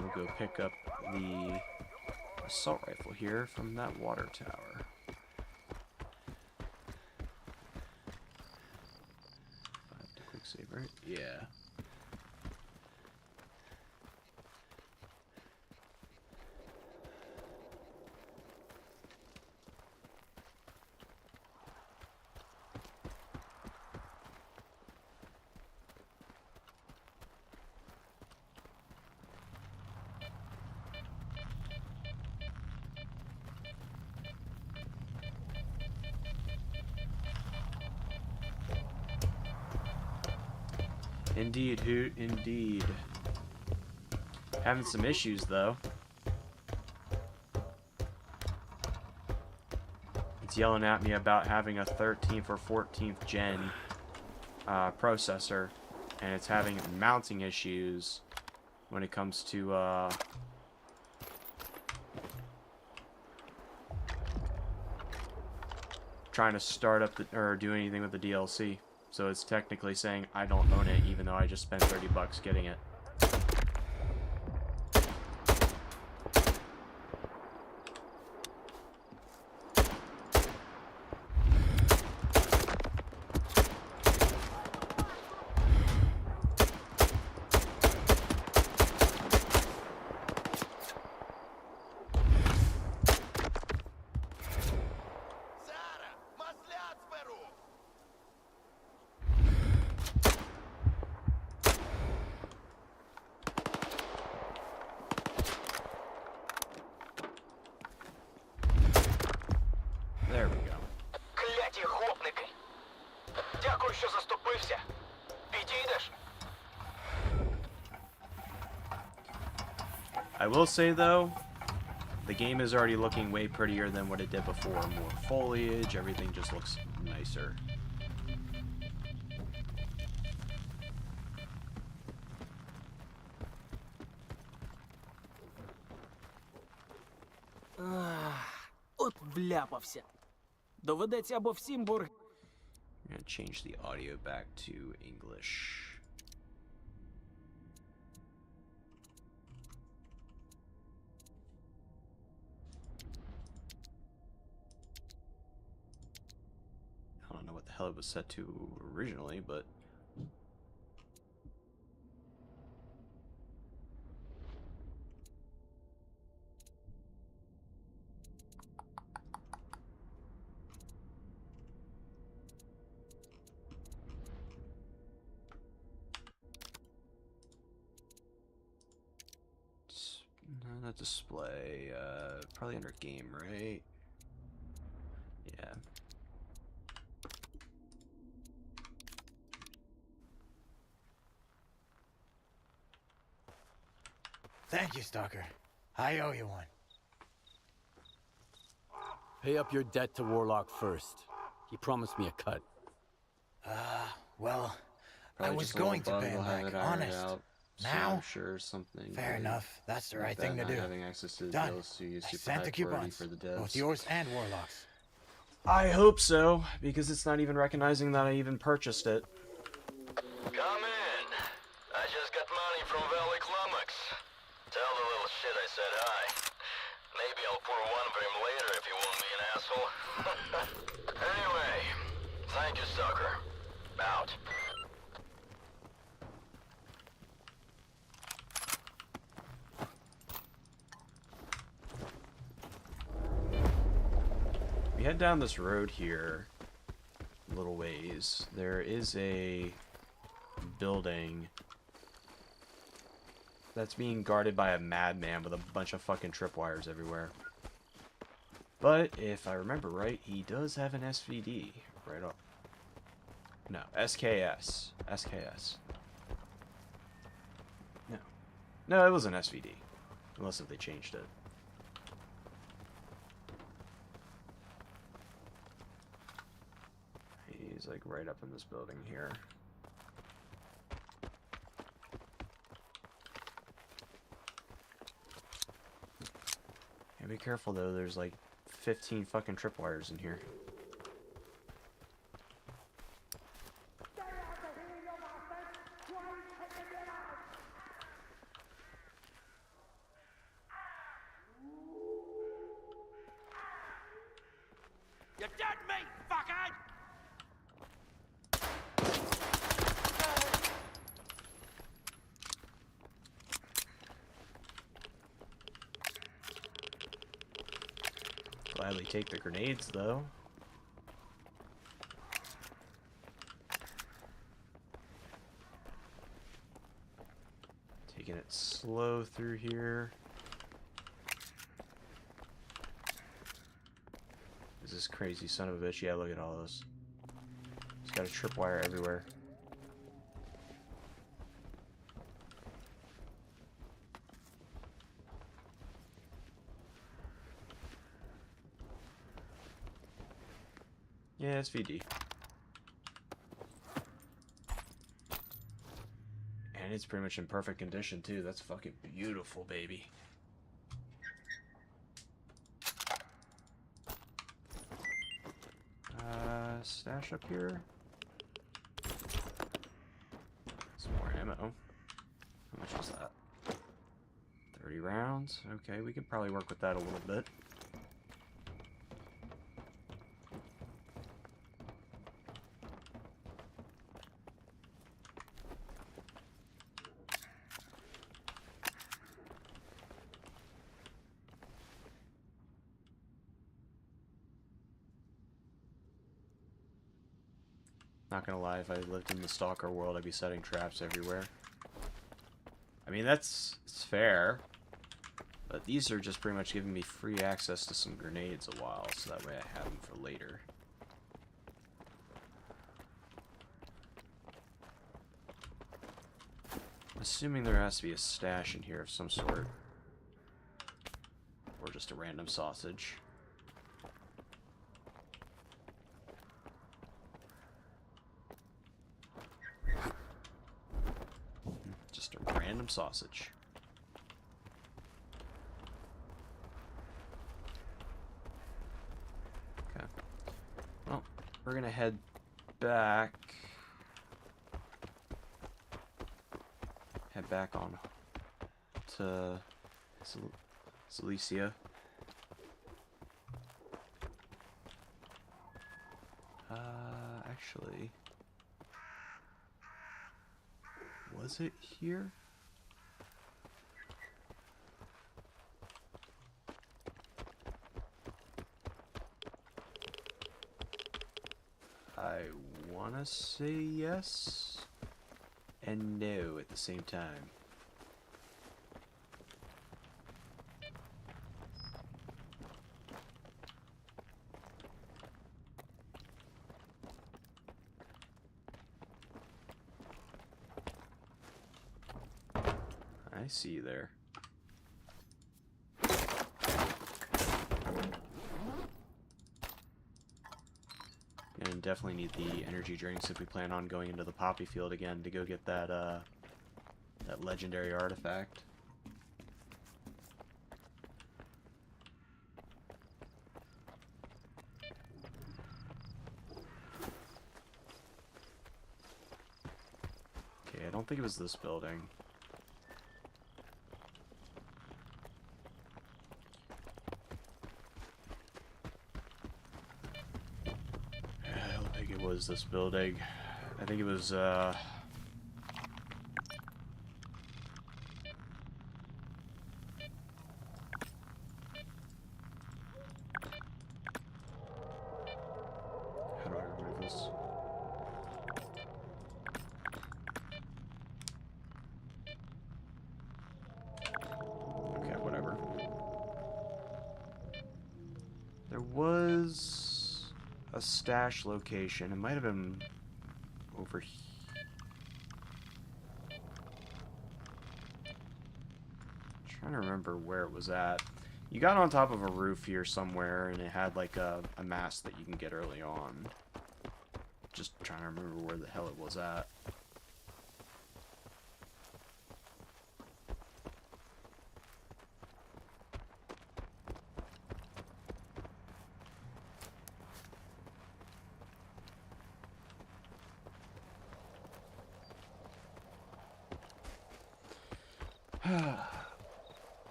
We'll go pick up the assault rifle here from that water tower. Quick save, right? Yeah. Indeed, Hoot, indeed. Having some issues, though. It's yelling at me about having a 13th or 14th gen processor, and it's having mounting issues when it comes to trying to start up or do anything with the DLC. So it's technically saying I don't own it, even though I just spent $30 getting it. I will say though, the game is already looking way prettier than what it did before. More foliage, everything just looks nicer. От вляпався. Доведеться або всім борг. I'm gonna change the audio back to English. I don't know what the hell it was set to originally, but not display, probably under game, right? Yeah. Thank you, Stalker. I owe you one. Pay up your debt to Warlock first. He promised me a cut. Well, Probably I was just a little going to pay bundle, him have back, it ironed honest. out, Now? sure, something. Fair like enough. That's the right that, thing to not do. having access to the Done. deals, so you I super sent high the priority coupons. for the devs. Both yours and Warlock's. I hope so, because it's not even recognizing that I even purchased it. Come in. I just got money from Valley Climax. Tell the little shit I said hi. Maybe I'll pour one for him later if you won't be an asshole. Anyway, thank you, Stalker. Out. We head down this road here a little ways. There is a building that's being guarded by a madman with a bunch of fucking tripwires everywhere. But if I remember right, he does have an SVD right up. No, SKS. SKS. No. No, it was an SVD. Unless if they changed it. He's like right up in this building here. Yeah, be careful though, there's like 15 fucking tripwires in here. You dead meat, fuckhead! Gladly take the grenades though. Taking it slow through here. Is this crazy son of a bitch? Yeah, look at all this. He's got a tripwire everywhere. Yeah, SVD. And it's pretty much in perfect condition too. That's fucking beautiful, baby. Stash up here. Some more ammo. How much is that? 30 rounds. Okay, we could probably work with that a little bit. Not gonna lie, if I lived in the Stalker world, I'd be setting traps everywhere. I mean, it's fair. But these are just pretty much giving me free access to some grenades a while, so that way I have them for later. I'm assuming there has to be a stash in here of some sort. Or just a random sausage. Just a random sausage. Okay. Well, we're gonna head back. Head back on to Cilicia. Actually, was it here? I wanna say yes and no at the same time. I see you there. And definitely need the energy drinks if we plan on going into the poppy field again to go get that that legendary artifact. Okay, I don't think it was this building. I don't think it was this building. I think it was, how do I remove this? Okay, whatever. There was a stash location. It might have been over here. Trying to remember where it was at. You got on top of a roof here somewhere, and it had like a mast that you can get early on. Just trying to remember where the hell it was at.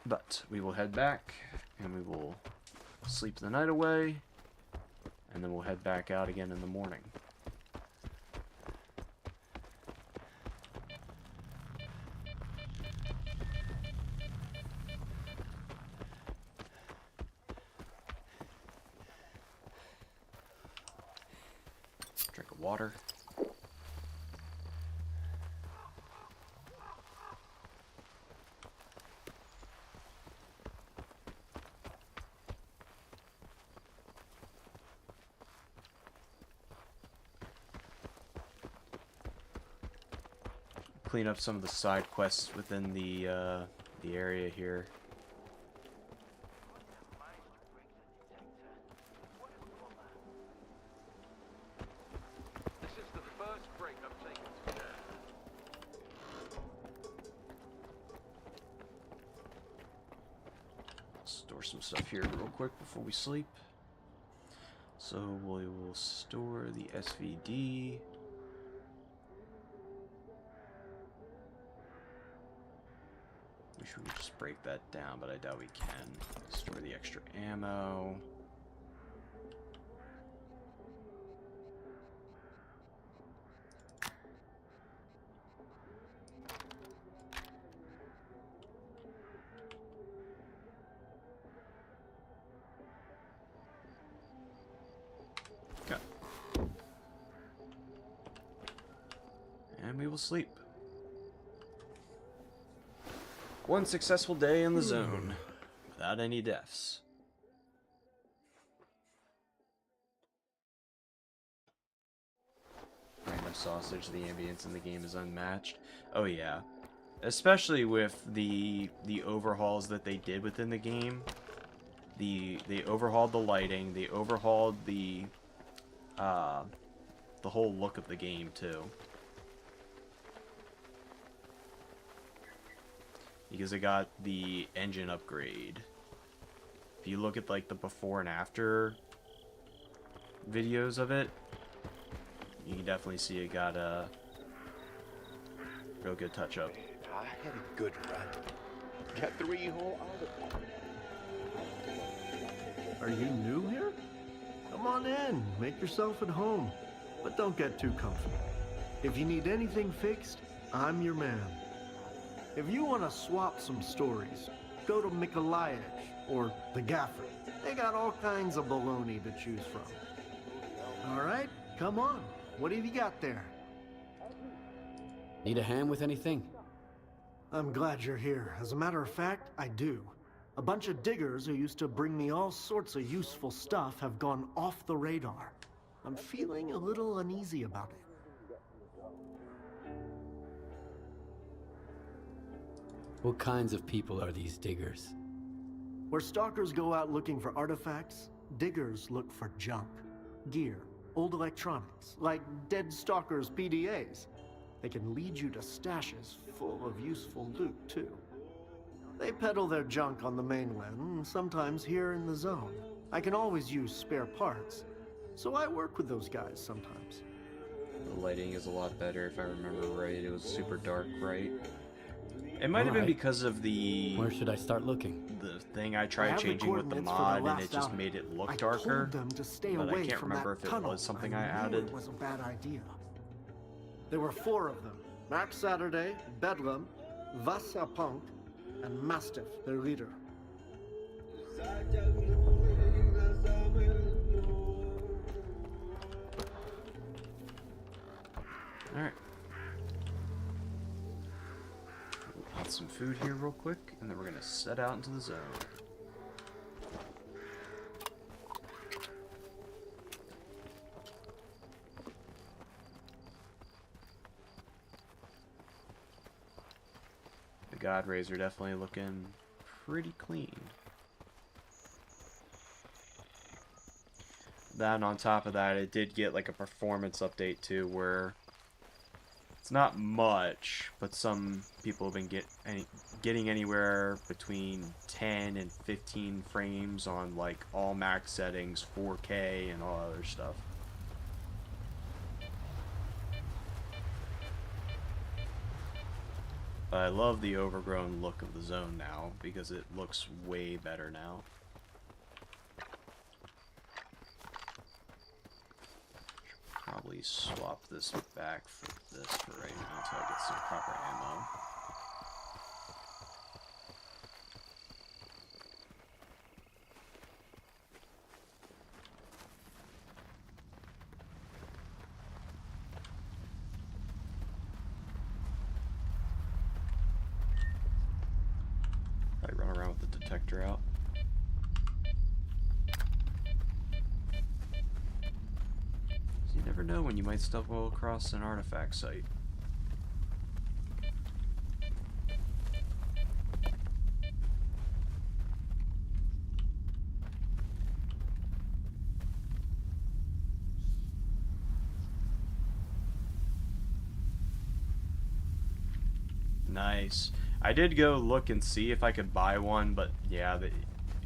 But we will head back, and we will sleep the night away, and then we'll head back out again in the morning. Drink of water. Clean up some of the side quests within the area here. This is the first break I've taken today. Store some stuff here real quick before we sleep. So we will store the SVD. Wish we could just break that down, but I doubt we can. Store the extra ammo. Okay. And we will sleep. One successful day in the zone, without any deaths. Random sausage, the ambience in the game is unmatched. Oh yeah. especially with the overhauls that they did within the game. They overhauled the lighting, they overhauled the whole look of the game too. Because it got the engine upgrade. If you look at like the before and after videos of it, you can definitely see it got a real good touch up. I had a good run. Got 3 whole out of it. Are you new here? Come on in, make yourself at home. But don't get too comfortable. If you need anything fixed, I'm your man. If you want to swap some stories, go to Mikolayich or the Gaffer. They got all kinds of baloney to choose from. All right, come on. What have you got there? Need a hand with anything? I'm glad you're here. As a matter of fact, I do. A bunch of diggers who used to bring me all sorts of useful stuff have gone off the radar. I'm feeling a little uneasy about it. What kinds of people are these diggers? Where stalkers go out looking for artifacts, diggers look for junk, gear, old electronics, like dead stalkers' PDAs. They can lead you to stashes full of useful loot, too. They peddle their junk on the mainland, and sometimes here in the zone. I can always use spare parts, so I work with those guys sometimes. The lighting is a lot better if I remember right. It was super dark, right? It might have been because of the... Where should I start looking? The thing I tried changing with the mod and it just made it look darker. Them to stay but away I can't from remember that if it tunnel. was something I knew added. It was a bad idea. There were 4 of them. Max Saturday, Bedlam, Vasa Punk, and Mastiff, their leader. Alright. Eat some food here real quick, and then we're gonna set out into the zone. The God Rays are definitely looking pretty clean. Then on top of that, it did get like a performance update too, where it's not much, but some people have been getting anywhere between 10 and 15 frames on like all max settings, 4K, and all other stuff. But I love the overgrown look of the zone now, because it looks way better now. Probably swap this back for this for right now until I get some proper ammo. Probably run around with the detector out. You never know when you might stumble across an artifact site. Nice. I did go look and see if I could buy one, but yeah,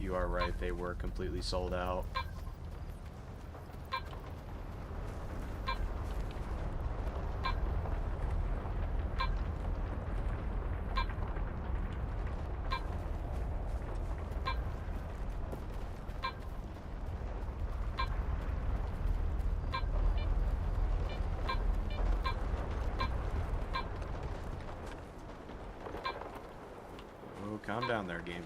you are right, they were completely sold out. Calm down there, game.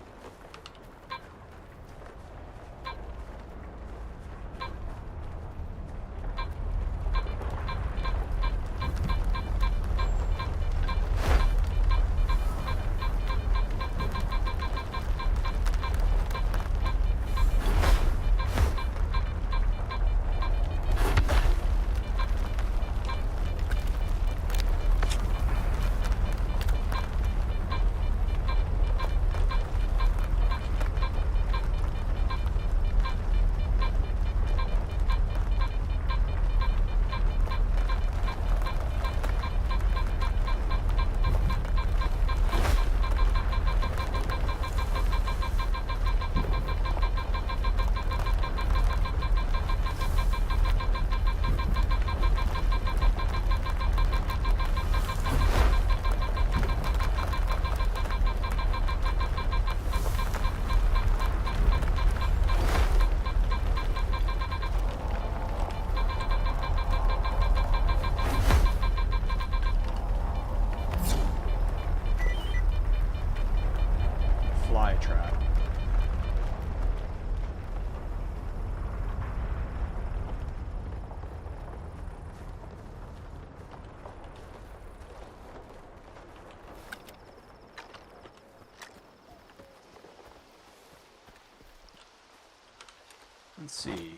Let's see.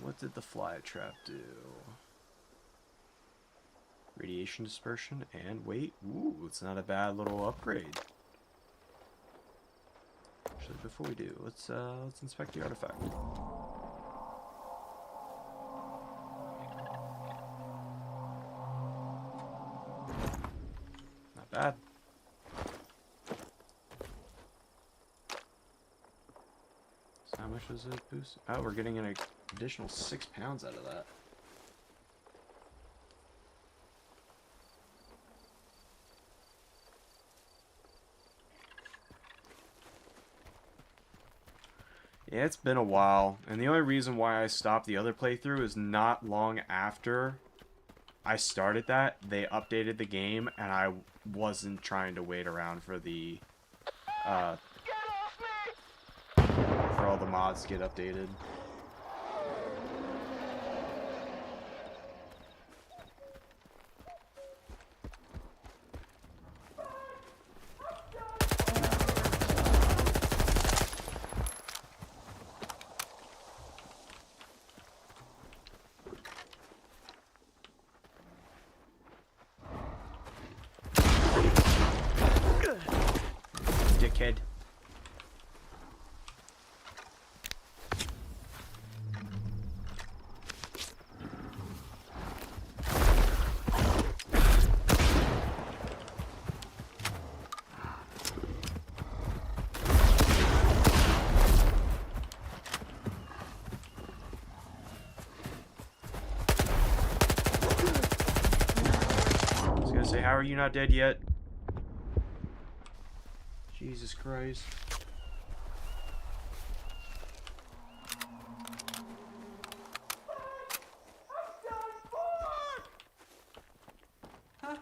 What did the fly trap do? Radiation dispersion and weight. Ooh, it's not a bad little upgrade. Actually, before we do, let's inspect the artifact. Not bad. So how much does it boost? Oh, we're getting an additional 6 pounds out of that. Yeah, it's been a while, and the only reason why I stopped the other playthrough is not long after I started that, they updated the game, and I wasn't trying to wait around for the, for all the mods to get updated. Dickhead. I was gonna say, how are you not dead yet? Jesus Christ. Huh?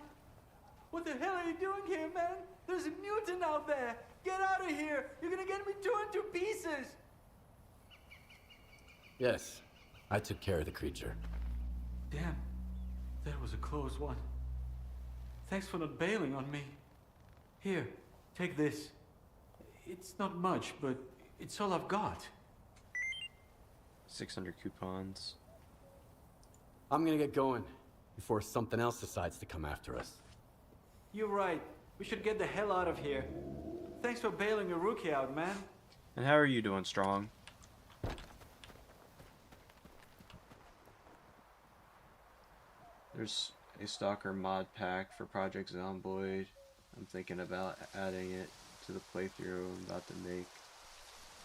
What the hell are you doing here, man? There's a mutant out there. Get out of here. You're gonna get me torn to pieces. Yes, I took care of the creature. Damn, that was a close one. Thanks for not bailing on me. Here, take this. It's not much, but it's all I've got. 600 coupons. I'm gonna get going before something else decides to come after us. You're right. We should get the hell out of here. Thanks for bailing a rookie out, man. And how are you doing, Strong? There's a Stalker mod pack for Project Zomboid. I'm thinking about adding it to the playthrough I'm about to make.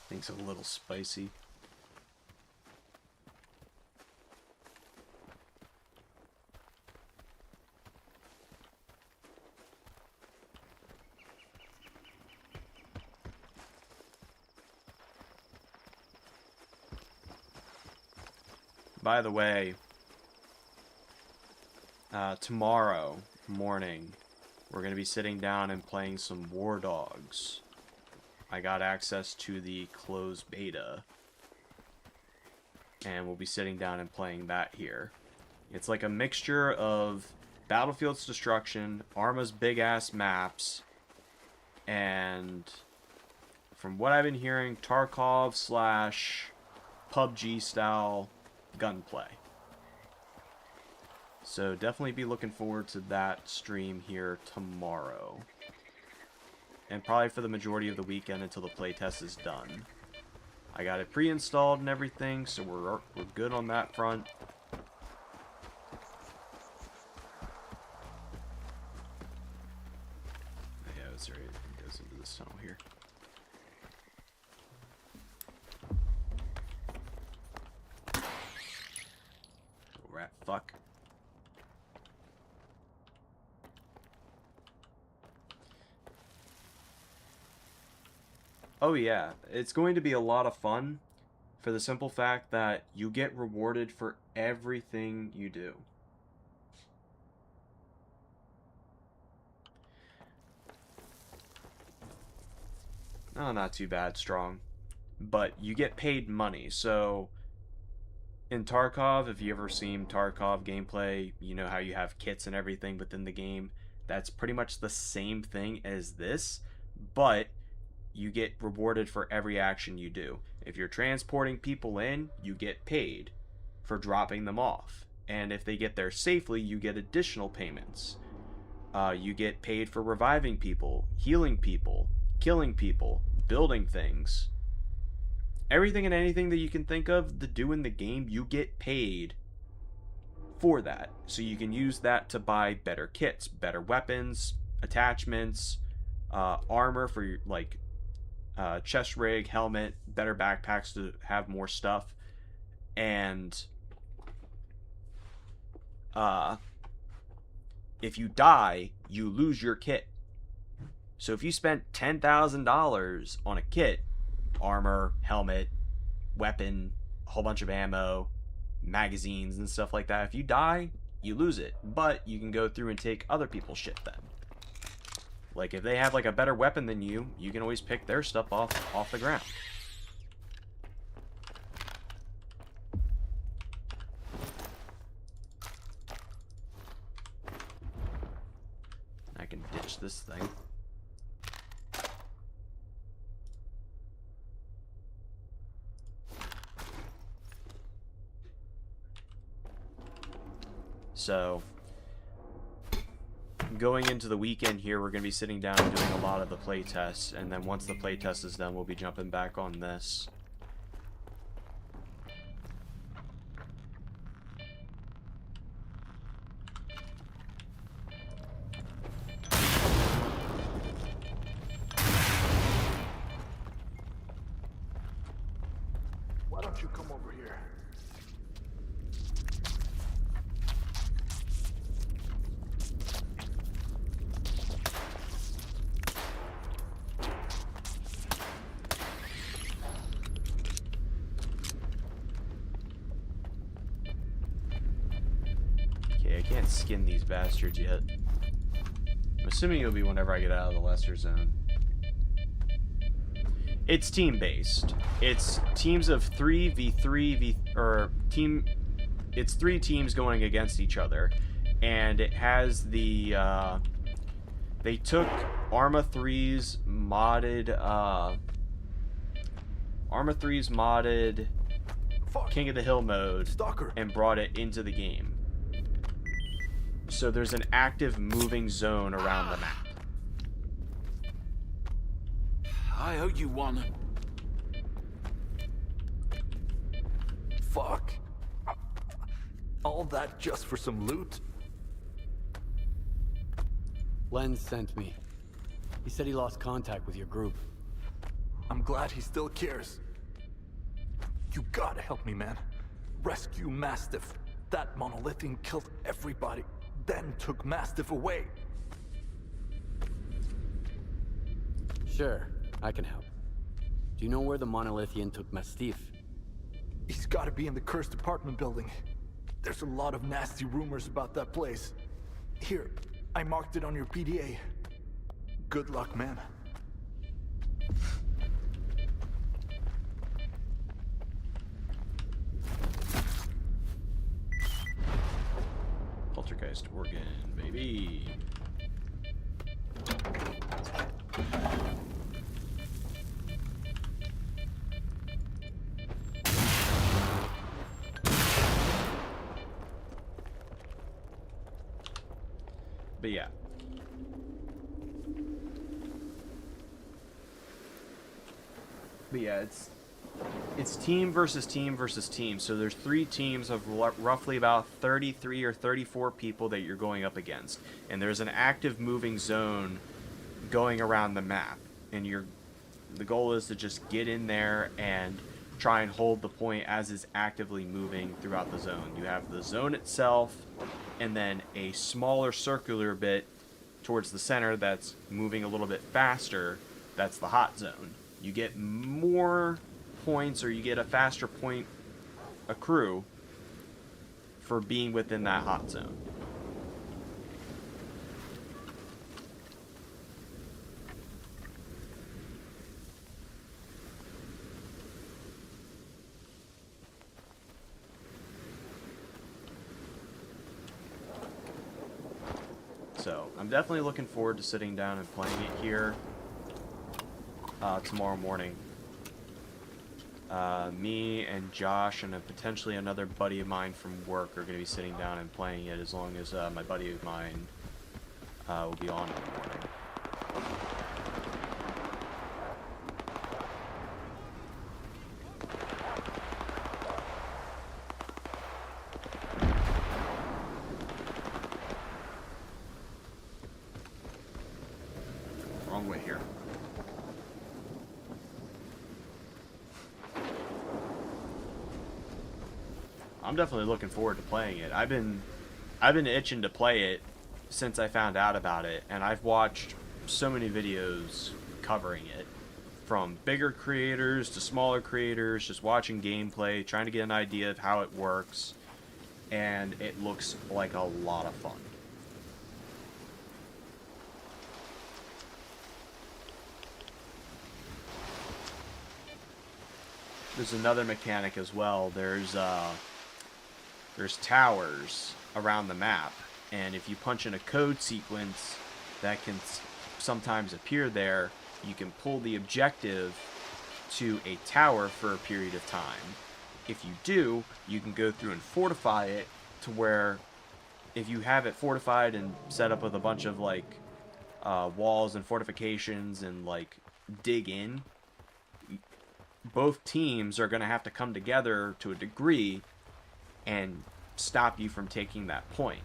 Things a little spicy. By the way, tomorrow morning, we're going to be sitting down and playing some War Dogs. I got access to the closed beta, and we'll be sitting down and playing that here. It's like a mixture of Battlefield's Destruction, Arma's big-ass maps, and from what I've been hearing, Tarkov/PUBG-style gunplay. So definitely be looking forward to that stream here tomorrow. And probably for the majority of the weekend until the playtest is done. I got it pre-installed and everything, so we're good on that front. Yeah, that's right. It goes into this tunnel here. Rat fuck. Oh yeah, it's going to be a lot of fun for the simple fact that you get rewarded for everything you do. Oh, not too bad, Strong. But you get paid money, so in Tarkov, if you ever seen Tarkov gameplay, you know how you have kits and everything within the game. That's pretty much the same thing as this, but you get rewarded for every action you do. If you're transporting people in, you get paid for dropping them off. And if they get there safely, you get additional payments. You get paid for reviving people, healing people, killing people, building things. Everything and anything that you can think of to do in the game, you get paid for that. So you can use that to buy better kits, better weapons, attachments, armor for your, like chest rig, helmet, better backpacks to have more stuff. And if you die, you lose your kit. So if you spent $10,000 on a kit, armor, helmet, weapon, a whole bunch of ammo, magazines and stuff like that, if you die, you lose it. But you can go through and take other people's shit then. Like if they have like a better weapon than you, you can always pick their stuff off the ground. I can ditch this thing. So, going into the weekend here, we're going to be sitting down and doing a lot of the playtests, and then once the playtest is done, we'll be jumping back on this. Why don't you come over here? Okay, I can't skin these bastards yet. I'm assuming it'll be whenever I get out of the lesser zone. It's team-based. It's teams of 3v3 it's 3 teams going against each other, and it has the they took Arma 3's modded King of the Hill mode Stalker. and brought it into the game. So there's an active moving zone around the map. I owe you one. Fuck. All that just for some loot? Len sent me. He said he lost contact with your group. I'm glad he still cares. You gotta help me, man. Rescue Mastiff. That monolithian killed everybody, then took Mastiff away. Sure, I can help. Do you know where the monolithian took Mastiff? He's gotta be in the cursed apartment building. There's a lot of nasty rumors about that place. Here, I marked it on your PDA. Good luck, man. Poltergeist organ, baby. But yeah. But yeah, it's team versus team versus team. So there's 3 teams of roughly about 33 or 34 people that you're going up against. And there's an active moving zone going around the map. And the goal is to just get in there and try and hold the point as it's actively moving throughout the zone. You have the zone itself, and then a smaller circular bit towards the center that's moving a little bit faster. That's the hot zone. You get more points, or you get a faster point accrue for being within that hot zone. So, I'm definitely looking forward to sitting down and playing it here. tomorrow morning. Me and Josh and potentially another buddy of mine from work are going to be sitting down and playing it, as long as my buddy of mine will be on in the morning. Wrong way here. I'm definitely looking forward to playing it. I've been itching to play it since I found out about it, and I've watched so many videos covering it, from bigger creators to smaller creators, just watching gameplay, trying to get an idea of how it works, and it looks like a lot of fun. There's another mechanic as well. There's towers around the map, and if you punch in a code sequence that can sometimes appear there, you can pull the objective to a tower for a period of time. If you do, you can go through and fortify it to where, if you have it fortified and set up with a bunch of like walls and fortifications and like dig in, both teams are going to have to come together to a degree and stop you from taking that point.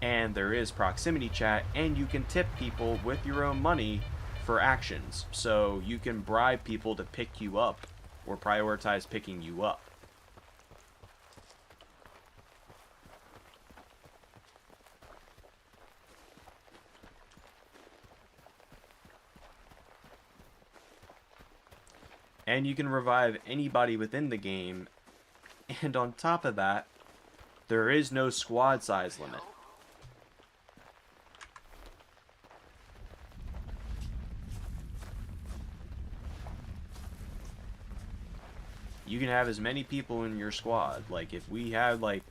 And there is proximity chat, and you can tip people with your own money for actions. So you can bribe people to pick you up or prioritize picking you up. And you can revive anybody within the game. And on top of that, there is no squad size limit. You can have as many people in your squad. Like, if we have, like,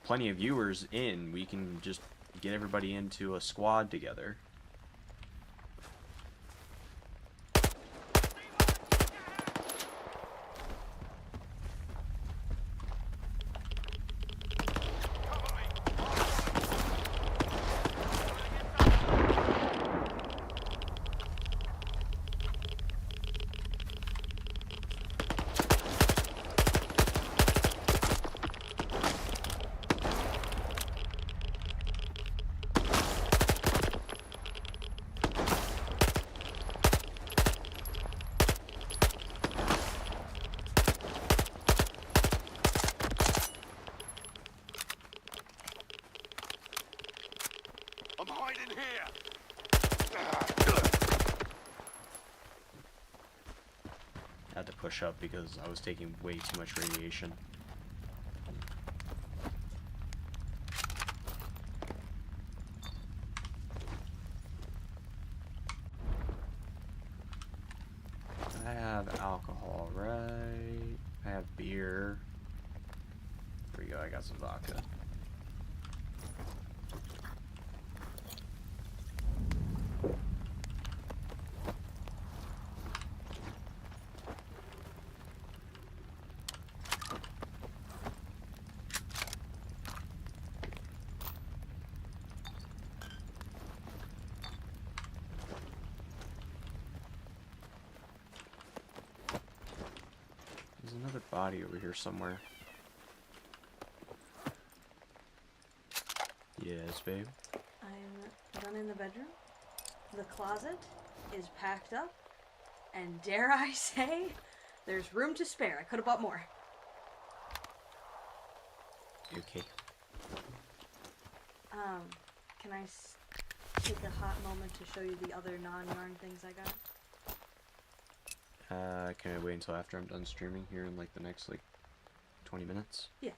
plenty of viewers in, we can just get everybody into a squad together. I'm hiding here. I had to push up because I was taking way too much radiation. I have alcohol, right? I have beer. There we go, I got some vodka. There's another body over here somewhere. Yes, babe. I'm done in the bedroom. The closet is packed up. And dare I say, there's room to spare. I could have bought more. Okay. Can I take a hot moment to show you the other non-yarn things I got? Can I wait until after I'm done streaming here in like the next like 20 minutes? Yeah.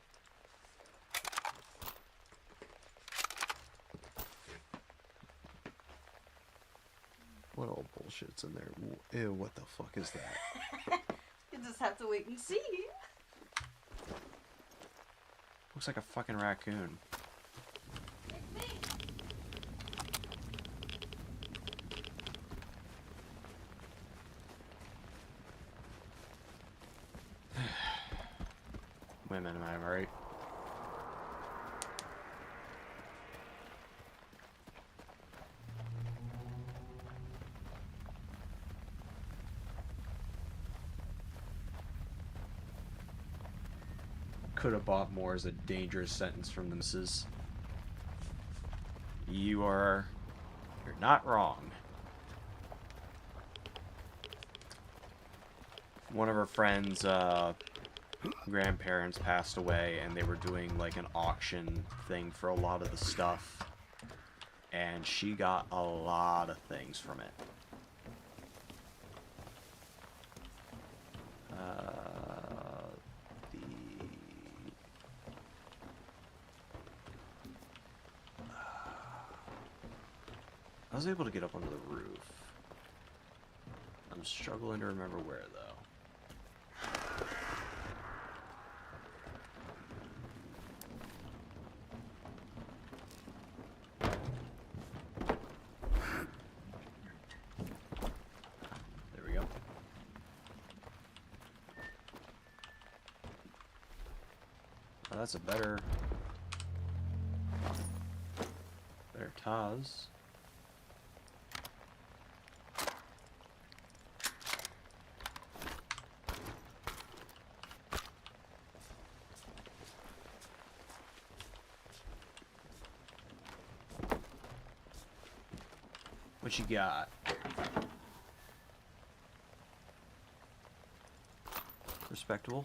What old bullshit's in there? Ew, what the fuck is that? You just have to wait and see. Looks like a fucking raccoon. Wait a minute, am I right? Could have bought more as a dangerous sentence from the missus. You're not wrong. One of her friends' grandparents passed away, and they were doing like an auction thing for a lot of the stuff, and she got a lot of things from it. I was able to get up onto the roof. I'm struggling to remember where, though. There we go. Oh, that's a better Taz. What you got? Respectable.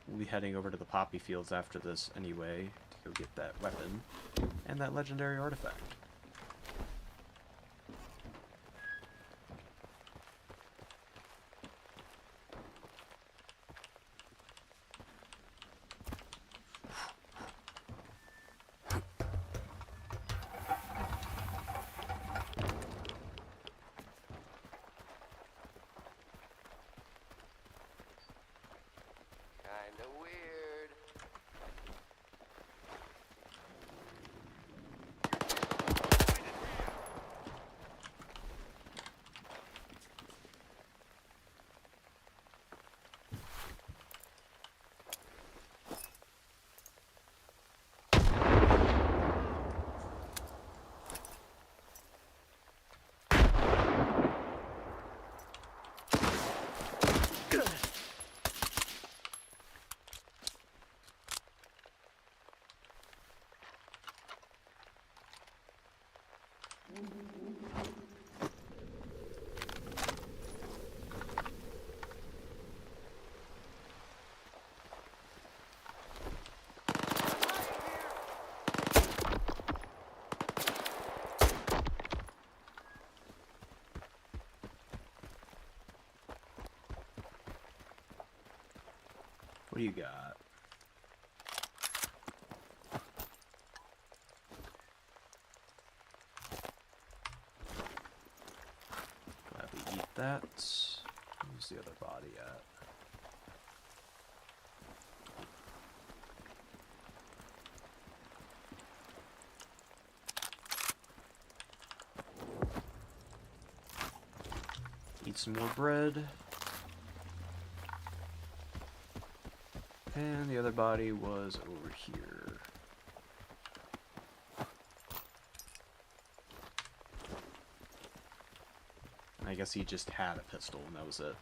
We'll be heading over to the poppy fields after this anyway to go get that weapon and that legendary artifact. What do you got? Gladly eat that. Where's the other body at? Eat some more bread. And the other body was over here. I guess he just had a pistol and that was it.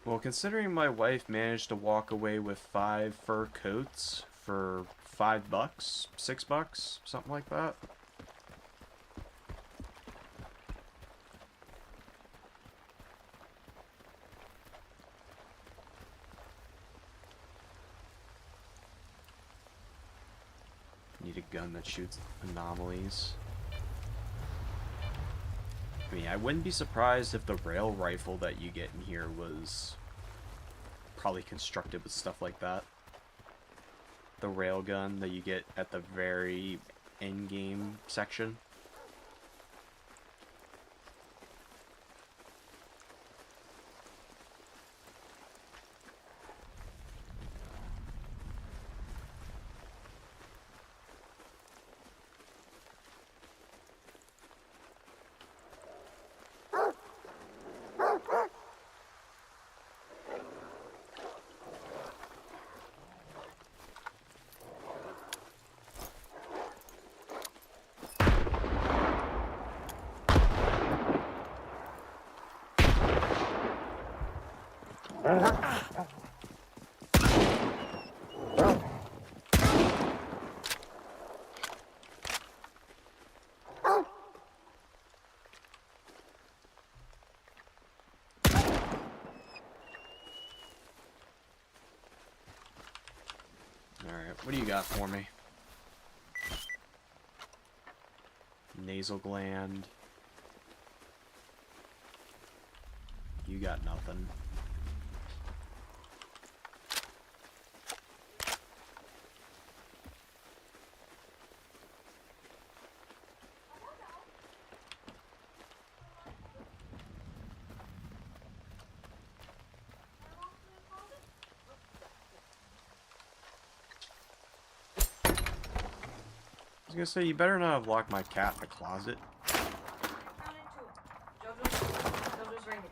Well, considering my wife managed to walk away with 5 fur coats for $5, $6, something like that. Need a gun that shoots anomalies. I mean, I wouldn't be surprised if the rail rifle that you get in here was probably constructed with stuff like that. The railgun that you get at the very end game section. Alright, what do you got for me? Nasal gland. You got nothing. I was gonna say, you better not have locked my cat in the closet. Jojo's right here.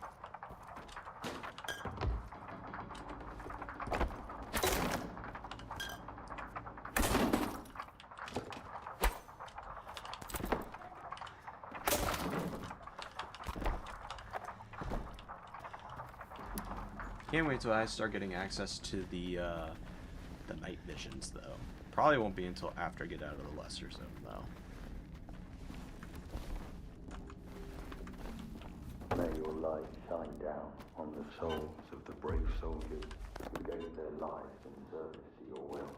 Can't wait till I start getting access to the night visions, though. Probably won't be until after I get out of the lesser zone, though. May your light shine down on the souls of the brave soldiers who gave their lives in service to your will.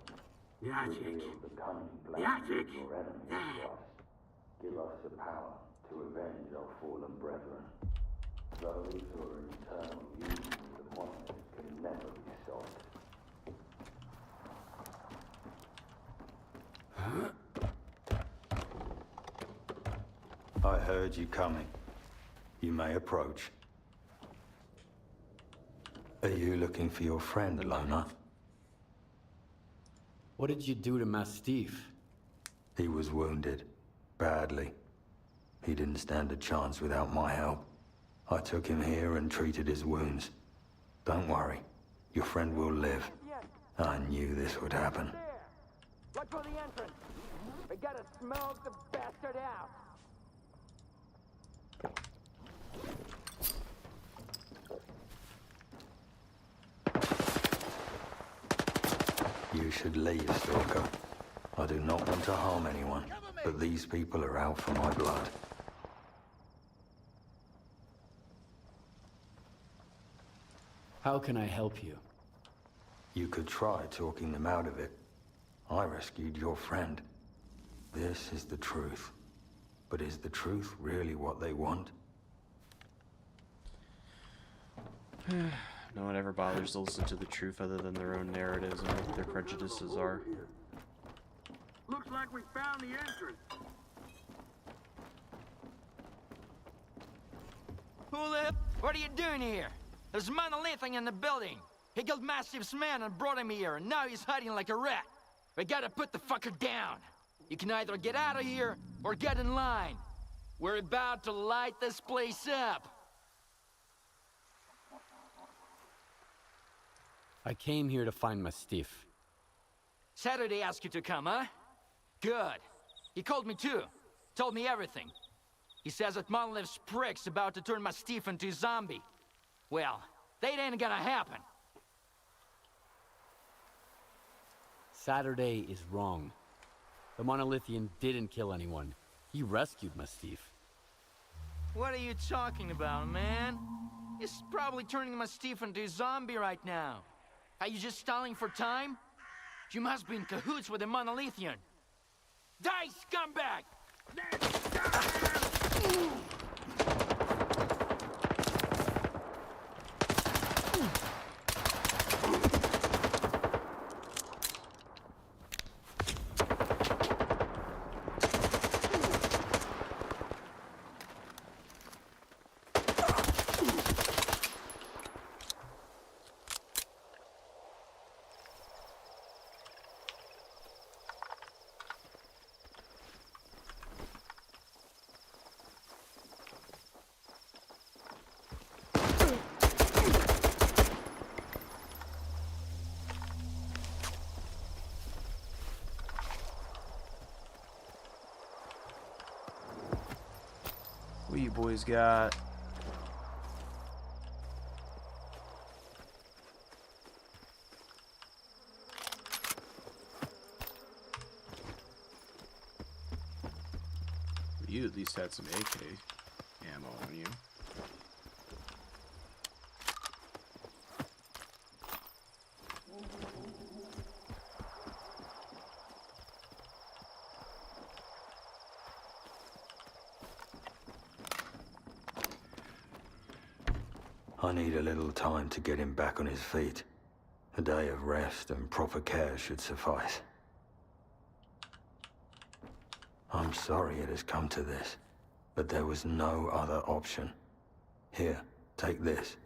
Reveal the cunning plans of your enemies to us. Give us the power to avenge our fallen brethren. Those who are in eternal union with the monsters can never be stopped. I heard you coming. You may approach. Are you looking for your friend, Loner? What did you do to Mastiff? He was wounded. Badly. He didn't stand a chance without my help. I took him here and treated his wounds. Don't worry. Your friend will live. I knew this would happen. Look for the entrance. We gotta smoke the bastard out. You should leave, Stalker. I do not want to harm anyone, but these people are out for my blood. How can I help you? You could try talking them out of it. I rescued your friend. This is the truth. But is the truth really what they want? No one ever bothers to listen to the truth other than their own narratives and what their prejudices are. Looks like we found the entrance. What are you doing here? There's monolithing in the building. He killed Mastiff's man and brought him here, and now he's hiding like a rat. We gotta put the fucker down. You can either get out of here or get in line. We're about to light this place up. I came here to find Mastiff. Saturday asked you to come, huh? Good. He called me too. Told me everything. He says that Monolith's prick's about to turn Mastiff into a zombie. Well, that ain't gonna happen. Saturday is wrong. The Monolithian didn't kill anyone. He rescued Mastiff. What are you talking about, man? He's probably turning Mastiff into a zombie right now. Are you just stalling for time? You must be in cahoots with the Monolithian. Die, scumbag! What you boys got? You at least had some AK ammo on you. I need a little time to get him back on his feet. A day of rest and proper care should suffice. I'm sorry it has come to this, but there was no other option. Here, take this.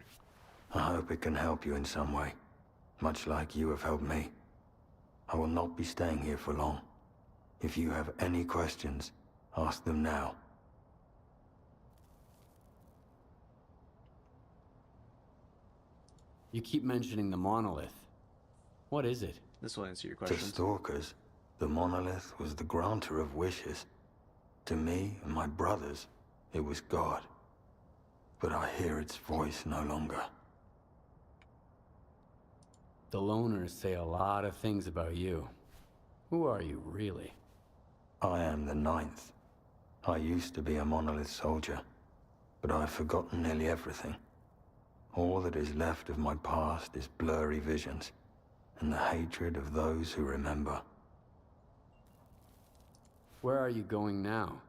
I hope it can help you in some way, much like you have helped me. I will not be staying here for long. If you have any questions, ask them now. You keep mentioning the monolith. What is it? This will answer your To questions. Stalkers, the monolith was the granter of wishes. To me and my brothers, it was God. But I hear its voice no longer. The loners say a lot of things about you. Who are you, really? I am the ninth. I used to be a monolith soldier, but I've forgotten nearly everything. All that is left of my past is blurry visions, and the hatred of those who remember. Where are you going now?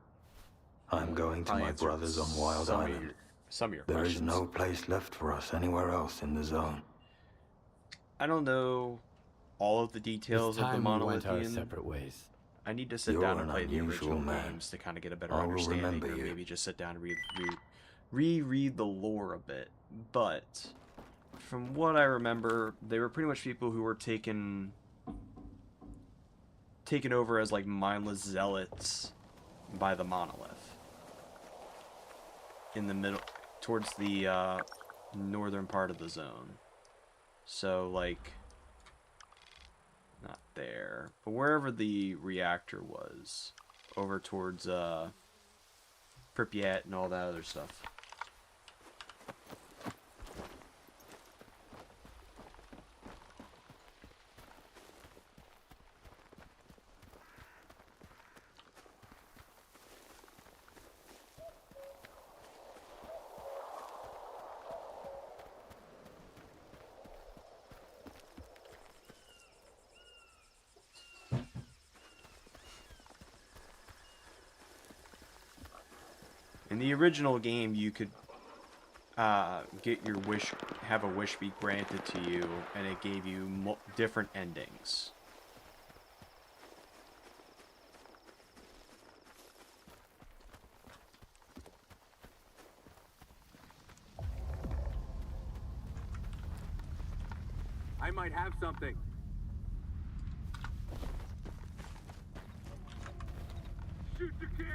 I'm going to Probably my answered brothers on Wild some of Island. your- some of your There is questions. no place left for us anywhere else in the zone. I don't know all of the details It's of the time we went our monolithian. separate ways. I need to sit You're down and an play the unusual original man. games to kind of get a better I will understanding, remember and you. maybe just sit down and reread the lore a bit. But from what I remember, they were pretty much people who were taken over as like mindless zealots by the monolith in the middle, towards the northern part of the zone. So like, not there, but wherever the reactor was, over towards Pripyat and all that other stuff. In the original game, you could get your wish, have a wish be granted to you, and it gave you different endings. I might have something. Shoot to kill!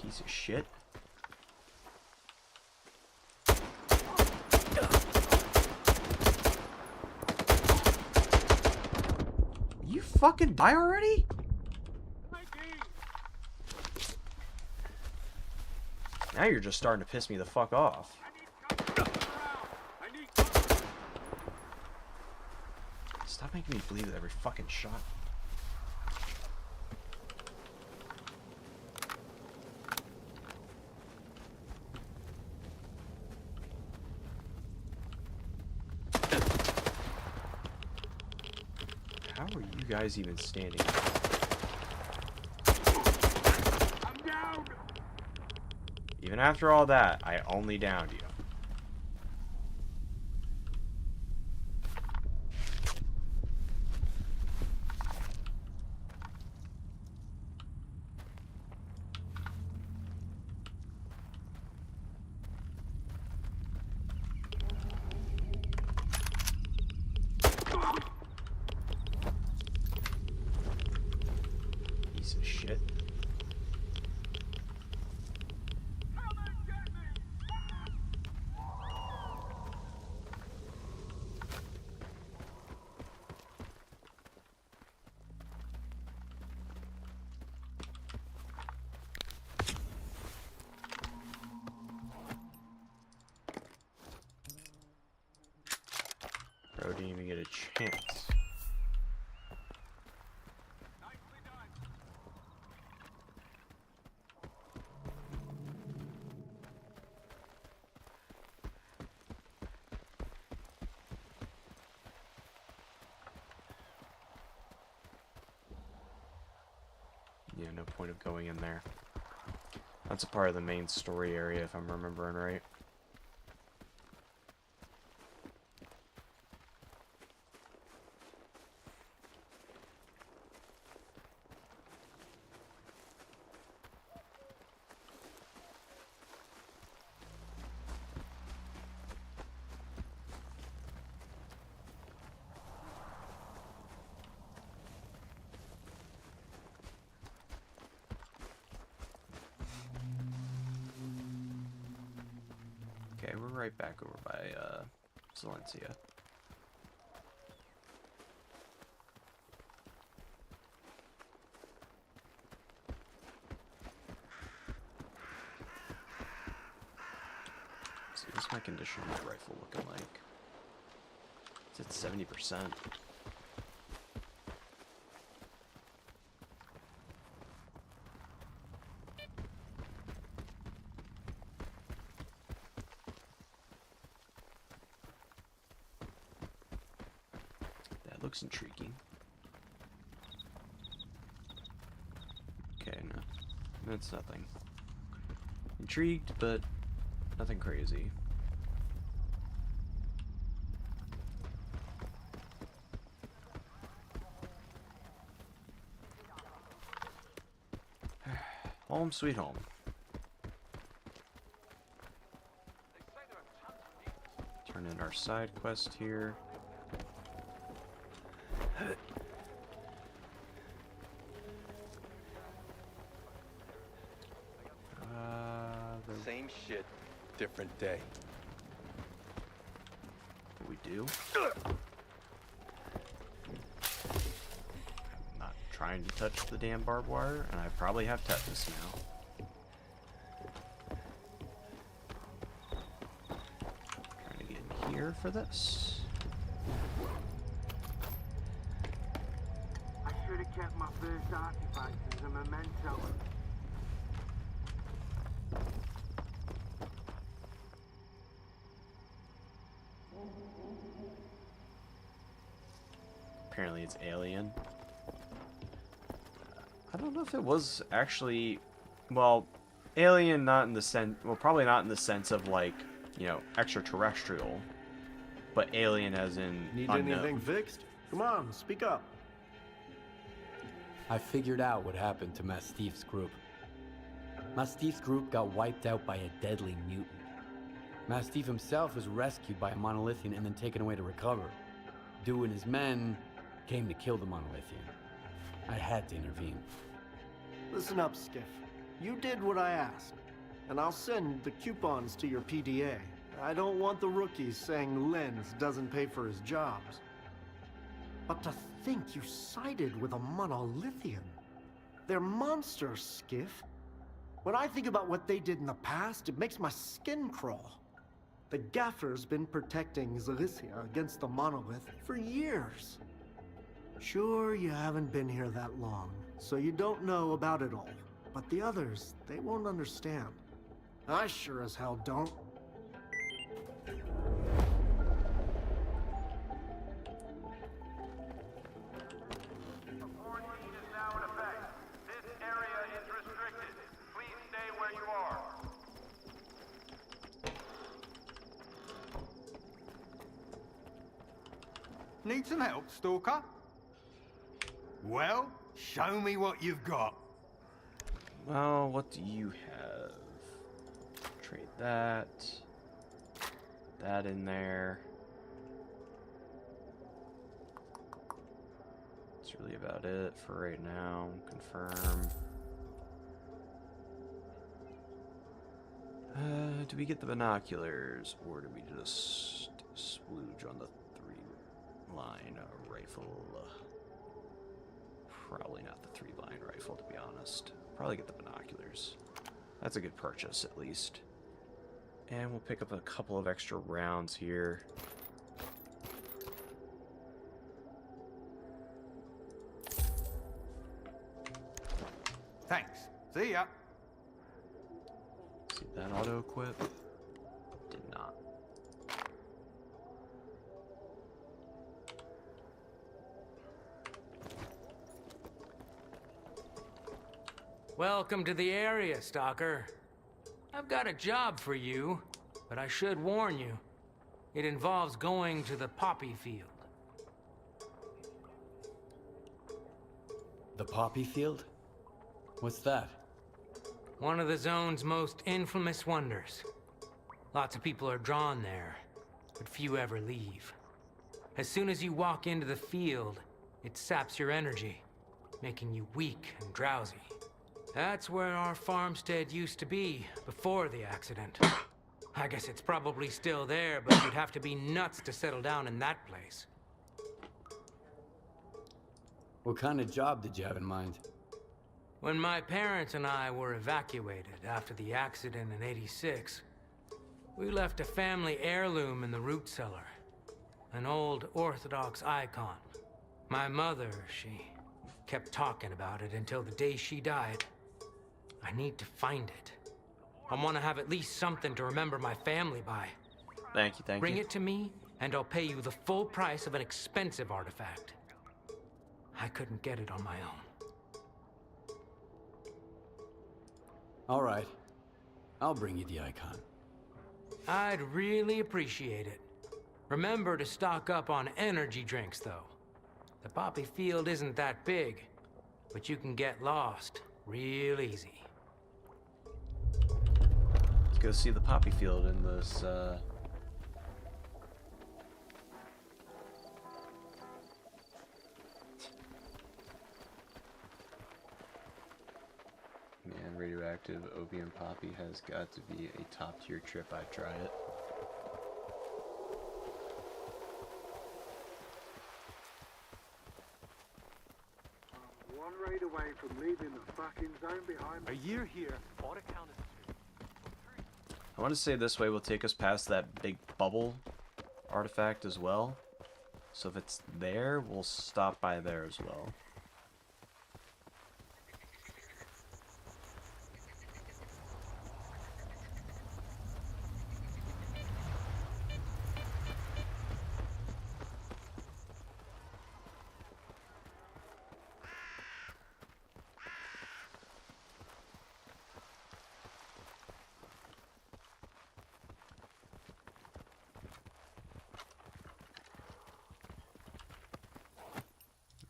Piece of shit. You fucking die already? Now you're just starting to piss me the fuck off. Stop making me bleed with every fucking shot. are you guys even standing? I'm down! Even after all that, I only downed you. Piece of shit. Bro didn't even get a chance. Yeah, no point of going in there. That's a part of the main story area, if I'm remembering right. Okay, we're right back over by, Silencia. So what's my condition of my rifle looking like? It's at 70%. That looks intriguing. Okay, no. That's nothing. Intrigued, but nothing crazy. Home sweet home. Turn in our side quest here. Same shit, different day. We do. Not trying to touch the damn barbed wire, and I probably have tetanus now. Trying to get in here for this. I should have kept my first artifact as a memento. Apparently it's alien. I don't know if it was actually, well, alien not in the sense, well, probably not in the sense of like, you know, extraterrestrial, but alien as in Need unknown. anything fixed? Come on, speak up. I figured out what happened to Mastif's group. Mastif's group got wiped out by a deadly mutant. Mastif himself was rescued by a monolithian and then taken away to recover. Dew and his men came to kill the monolithian. I had to intervene. Listen up, Skiff. You did what I asked, and I'll send the coupons to your PDA. I don't want the rookies saying Lenz doesn't pay for his jobs. But to think you sided with a monolithian. They're monsters, Skiff. When I think about what they did in the past, it makes my skin crawl. The Gaffer's been protecting Zalicia against the monolith for years. Sure, you haven't been here that long, so you don't know about it all. But the others, they won't understand. I sure as hell don't. Need some help, Stalker? Well, show me what you've got. Well, what do you have? Trade that. That in there. That's really about it for right now. Confirm. Do we get the binoculars, or do we just splooge on the 3-line rifle? Probably not the 3-line rifle, to be honest. Probably get the binoculars. That's a good purchase, at least. And we'll pick up a couple of extra rounds here. Thanks. See ya. See that auto equip? Did not. Welcome to the area, Stalker. I've got a job for you, but I should warn you. It involves going to the poppy field. The poppy field? What's that? One of the zone's most infamous wonders. Lots of people are drawn there, but few ever leave. As soon as you walk into the field, it saps your energy, making you weak and drowsy. That's where our farmstead used to be before the accident. I guess it's probably still there, but you'd have to be nuts to settle down in that place. What kind of job did you have in mind? When my parents and I were evacuated after the accident in '86, we left a family heirloom in the root cellar. An old Orthodox icon. My mother, she kept talking about it until the day she died. I need to find it. I want to have at least something to remember my family by. Thank you, thank you. Bring it to me, and I'll pay you the full price of an expensive artifact. I couldn't get it on my own. All right. I'll bring you the icon. I'd really appreciate it. Remember to stock up on energy drinks, though. The poppy field isn't that big, but you can get lost real easy. Let's go see the poppy field in this, Man, radioactive opium poppy has got to be a top-tier trip. I'd try it. One raid away from leaving the fucking zone behind. A year here, ought to count as I want to say this way will take us past that big bubble artifact as well. So if it's there, we'll stop by there as well.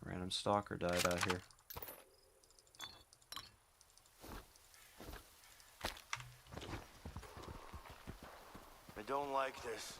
Random stalker died out here. I don't like this.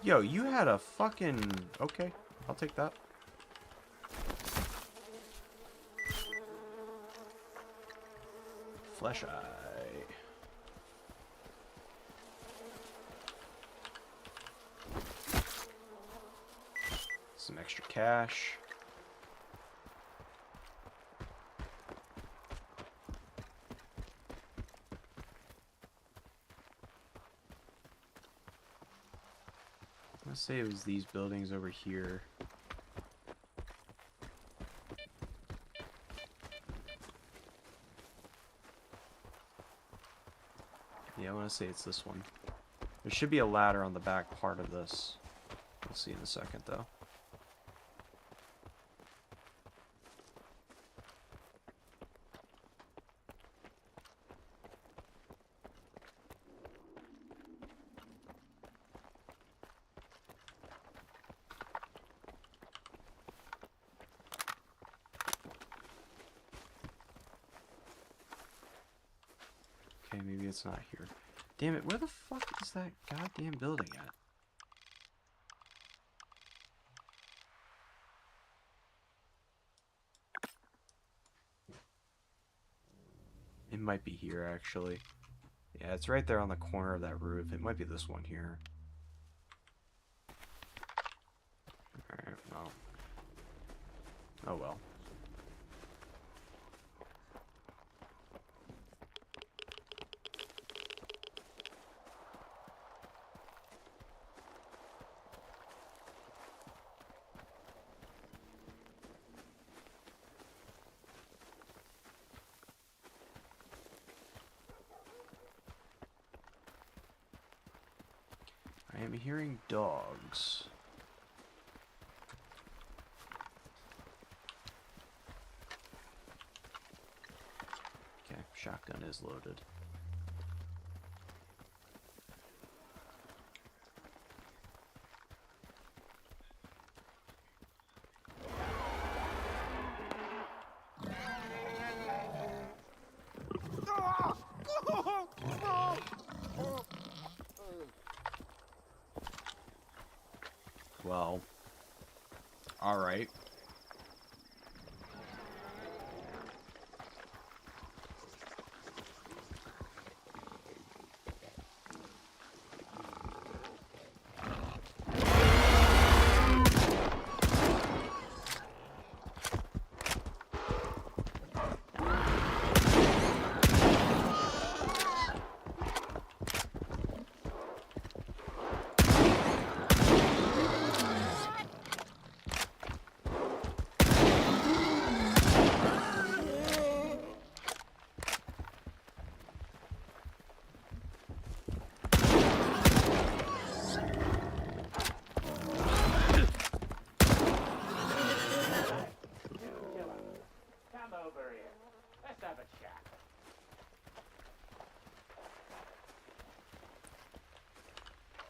Yo, you had a fucking... Okay, I'll take that. Flesh eye. some extra cash. Let's say it was these buildings over here. Yeah, I want to say it's this one. There should be a ladder on the back part of this. We'll see in a second, though. Okay, maybe it's not here. Damn it, where the fuck is that goddamn building at? It might be here, actually. Yeah, it's right there on the corner of that roof. It might be this one here. Alright, well. Oh well. I am hearing dogs. Okay, shotgun is loaded. Well, all right.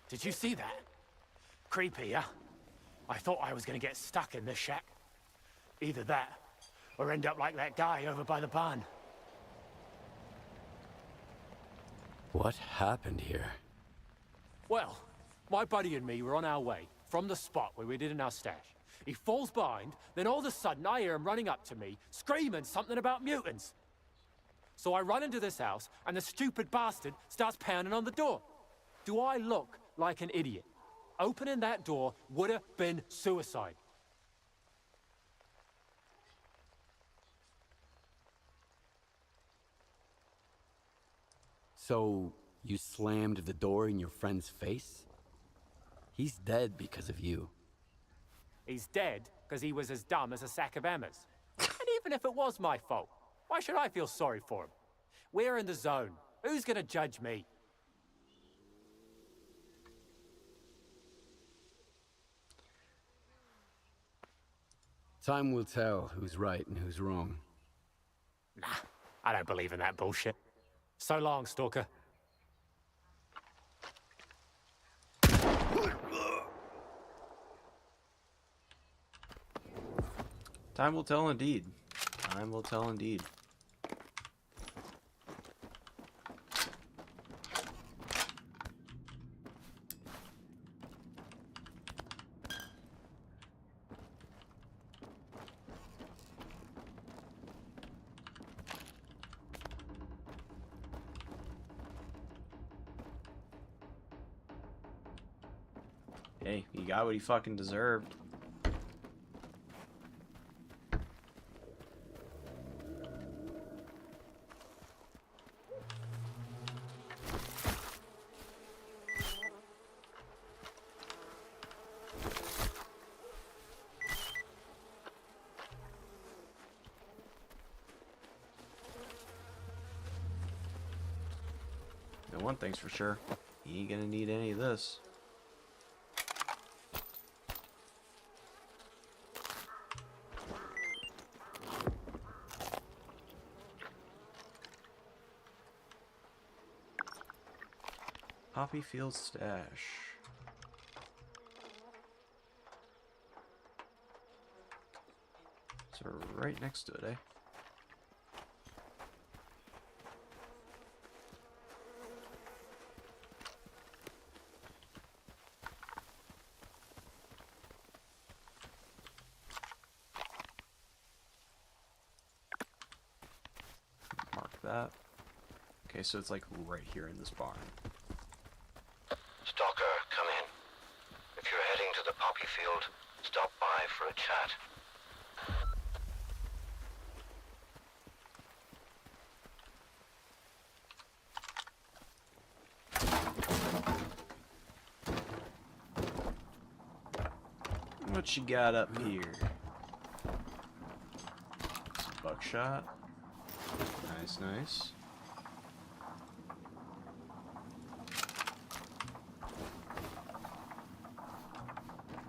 Did you see that? Creepy, yeah? I thought I was gonna get stuck in this shack. Either that, or end up like that guy over by the barn. What happened here? Well, my buddy and me were on our way from the spot where we did in our stash. He falls behind, then all of a sudden I hear him running up to me, screaming something about mutants. So I run into this house, and the stupid bastard starts pounding on the door. Do I look like an idiot? Opening that door would have been suicide. So, you slammed the door in your friend's face? He's dead because of you. He's dead because he was as dumb as a sack of hammers. And even if it was my fault, why should I feel sorry for him? We're in the zone. Who's gonna judge me? Time will tell who's right and who's wrong. Nah, I don't believe in that bullshit. So long, Stalker. Time will tell indeed. Time will tell indeed. Hey, he got what he fucking deserved. one thing's for sure. He ain't gonna need any of this. Poppy Field stash. So right next to it, eh? Mark that. Okay, so it's like right here in this barn. Stalker, come in. If you're heading to the poppy field, stop by for a chat. What you got up here? Some buckshot. Nice, nice.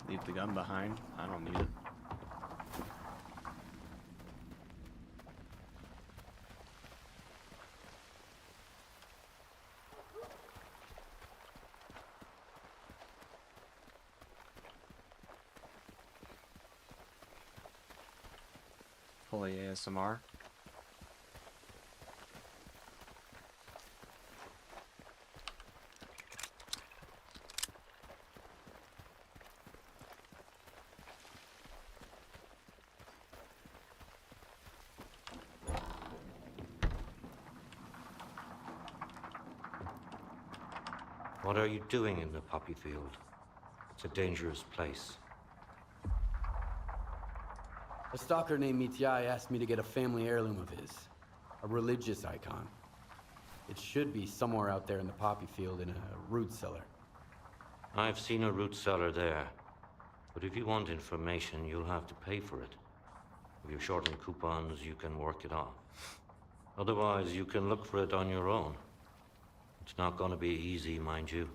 Leave the gun behind. I don't need it. Fully ASMR. What are you doing in the poppy field? It's a dangerous place. A stalker named Mityai asked me to get a family heirloom of his. A religious icon. It should be somewhere out there in the poppy field in a root cellar. I've seen a root cellar there. But if you want information, you'll have to pay for it. If you're short on coupons, you can work it off. Otherwise, you can look for it on your own. It's not gonna be easy, mind you.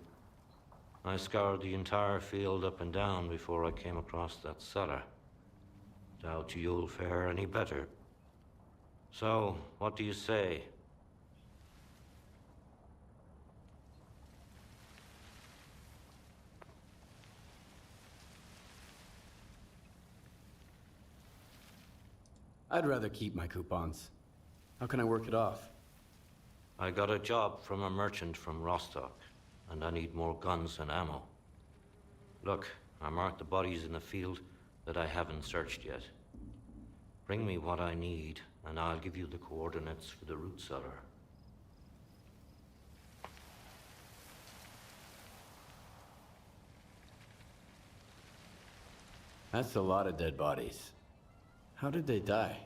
I scoured the entire field up and down before I came across that cellar. Doubt you'll fare any better. So, what do you say? I'd rather keep my coupons. How can I work it off? I got a job from a merchant from Rostock, and I need more guns and ammo. Look, I marked the bodies in the field that I haven't searched yet. Bring me what I need, and I'll give you the coordinates for the root cellar. That's a lot of dead bodies. How did they die?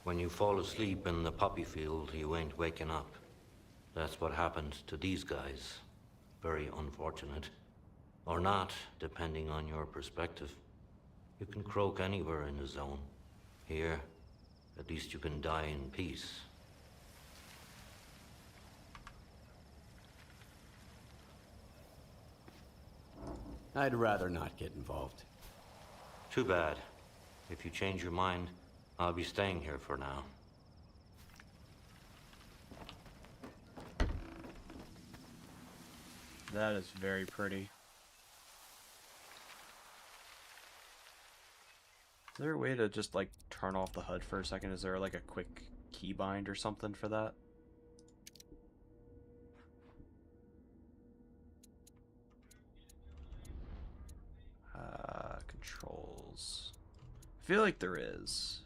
When you fall asleep in the poppy field, you ain't waking up. That's what happened to these guys. Very unfortunate. Or not, depending on your perspective. You can croak anywhere in the zone. Here, at least you can die in peace. I'd rather not get involved. Too bad. If you change your mind, I'll be staying here for now. That is very pretty. Is there a way to just like turn off the HUD for a second? Is there like a quick keybind or something for that? Controls. I feel like there is.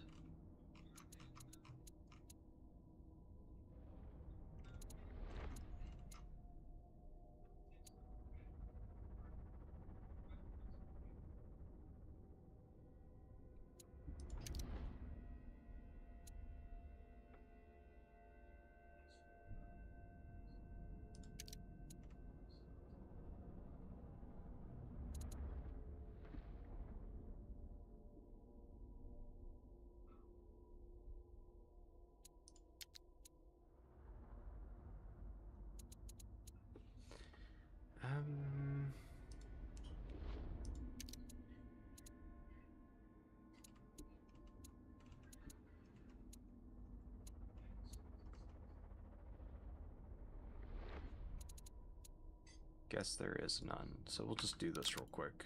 Guess there is none. So we'll just do this real quick.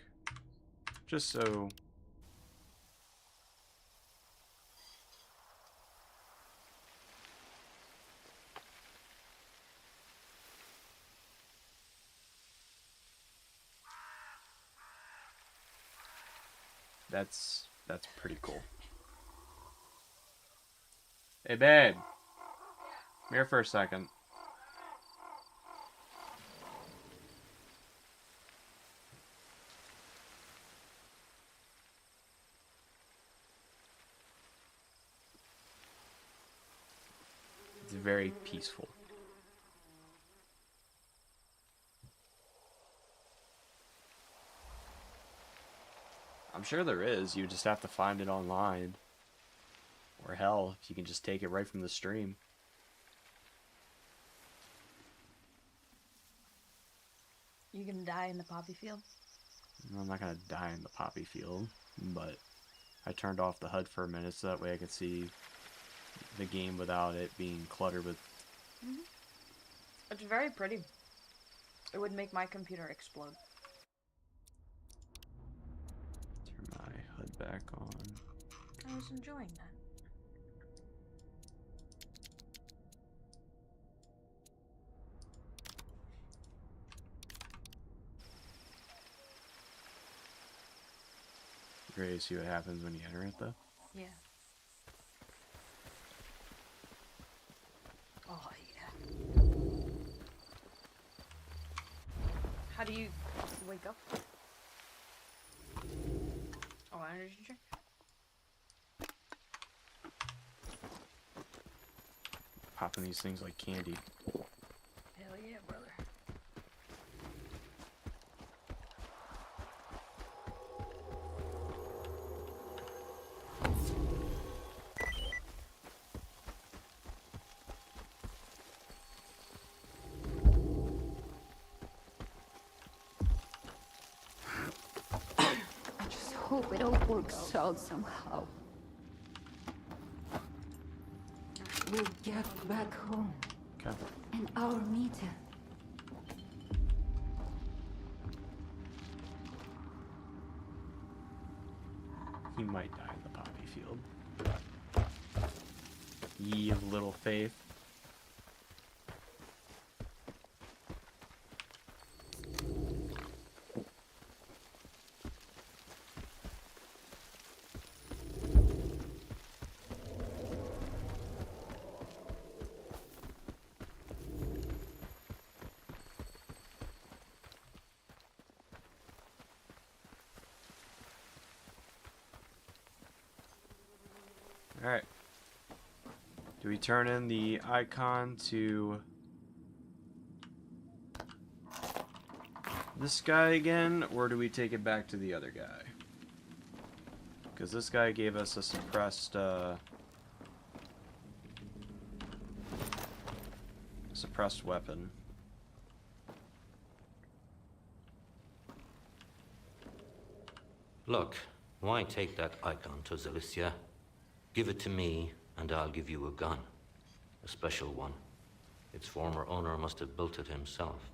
Just so... That's pretty cool. Hey, babe. Come here for a second. It's very peaceful. I'm sure there is. You just have to find it online. Or hell, if you can just take it right from the stream. You gonna die in the poppy field? I'm not gonna die in the poppy field, but I turned off the HUD for a minute so that way I could see the game without it being cluttered with... It's very pretty. It would make my computer explode. Turn my HUD back on. I was enjoying that. You ready to see what happens when you enter it, though? Yeah. Oh, yeah. How do you wake up? Oh, energy drink? Popping these things like candy. Hell yeah, brother. I just hope it all works out somehow. We'll get back home. Okay. And our meeting. He might die in the poppy field. Ye of little faith. Alright. Do we turn in the icon to this guy again, or do we take it back to the other guy? Because this guy gave us a suppressed weapon. Look, why take that icon to Zalicia? Give it to me, and I'll give you a gun. A special one. Its former owner must have built it himself.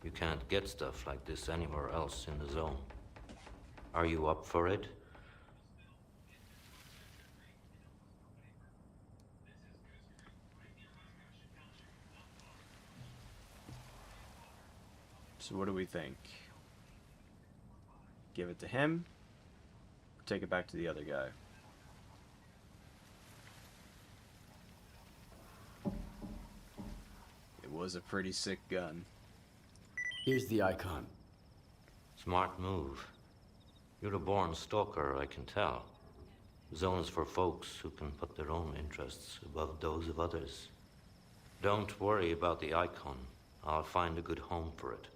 You can't get stuff like this anywhere else in the zone. Are you up for it? So what do we think? Give it to him, or take it back to the other guy? It was a pretty sick gun. Here's the icon. Smart move. You're a born stalker, I can tell. The zone is for folks who can put their own interests above those of others. Don't worry about the icon. I'll find a good home for it.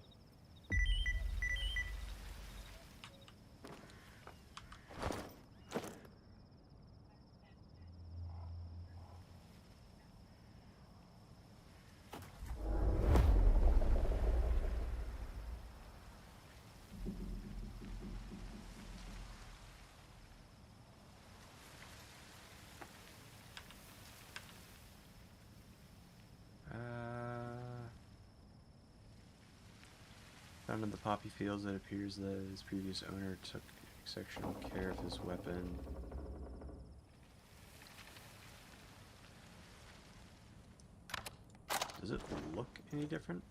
Found in the poppy fields, it appears that his previous owner took exceptional care of his weapon. Does it look any different?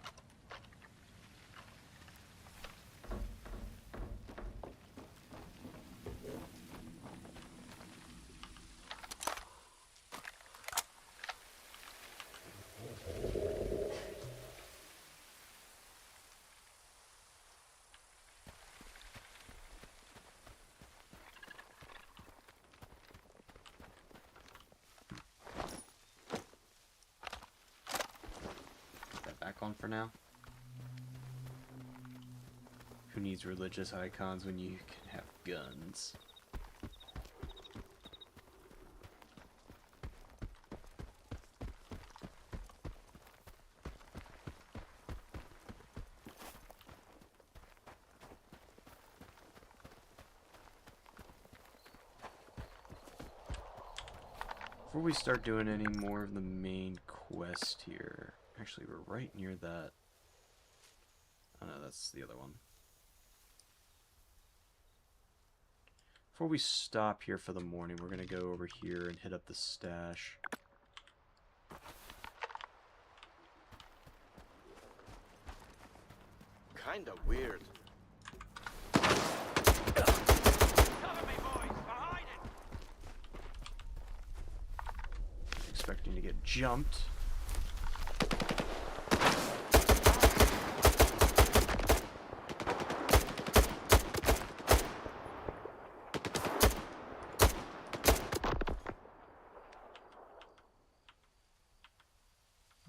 On for now. Who needs religious icons when you can have guns? Before we start doing any more of the main quest here, actually, we're right near that. Oh no, that's the other one. Before we stop here for the morning, we're going to go over here and hit up the stash. Kinda weird. Expecting to get jumped.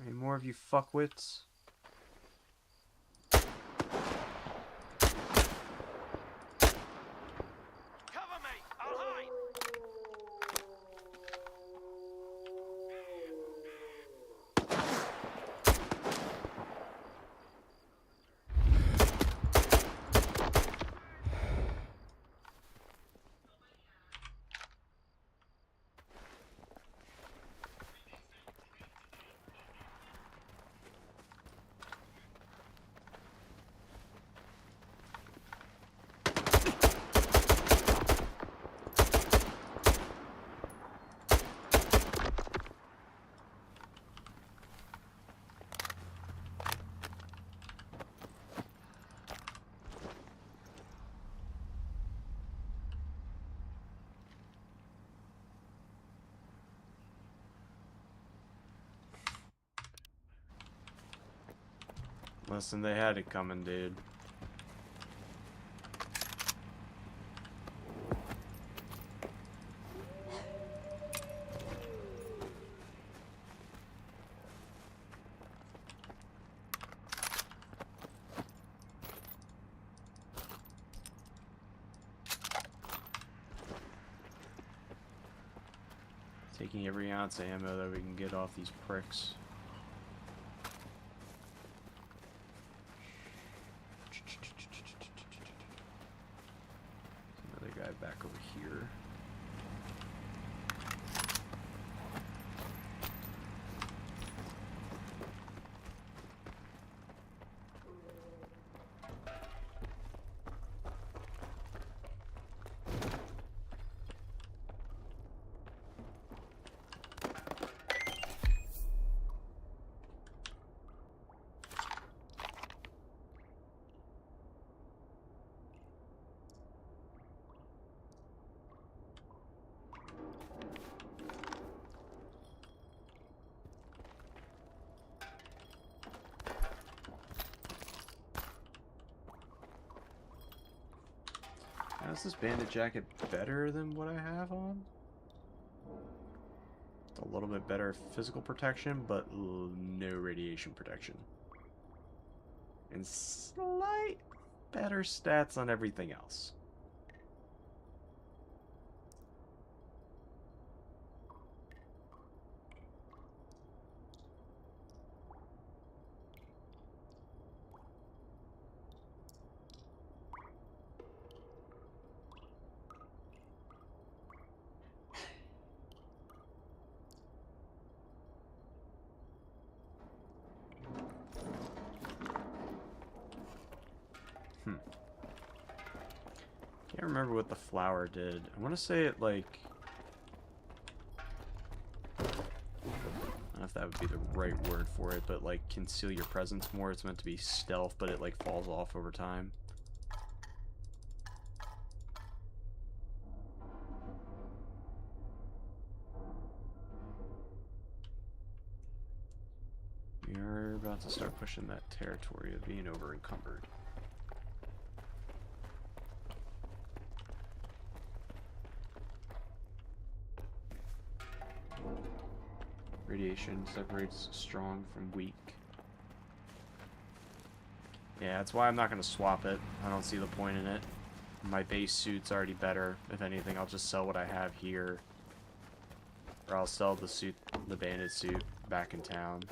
Any more of you fuckwits? Listen, they had it coming, dude. Taking every ounce of ammo that we can get off these pricks. Another guy back over here. Is this bandit jacket better than what I have on? It's a little bit better physical protection, but no radiation protection. And slight better stats on everything else. Can't remember what the flower did. I want to say it, like... I don't know if that would be the right word for it, but, like, conceal your presence more. It's meant to be stealth, but it, like, falls off over time. We're about to start pushing that territory of being over encumbered. Radiation separates strong from weak. Yeah, that's why I'm not going to swap it. I don't see the point in it. My base suit's already better. If anything, I'll just sell what I have here. Or I'll sell the suit, the bandit suit, back in town.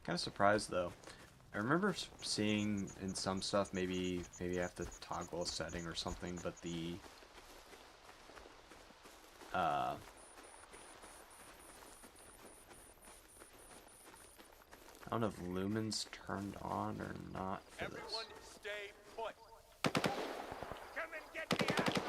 Kind of surprised though. I remember seeing in some stuff, maybe I have to toggle a setting or something, but the I don't know if lumen's turned on or not for this. Everyone stay put. Come and get the axe.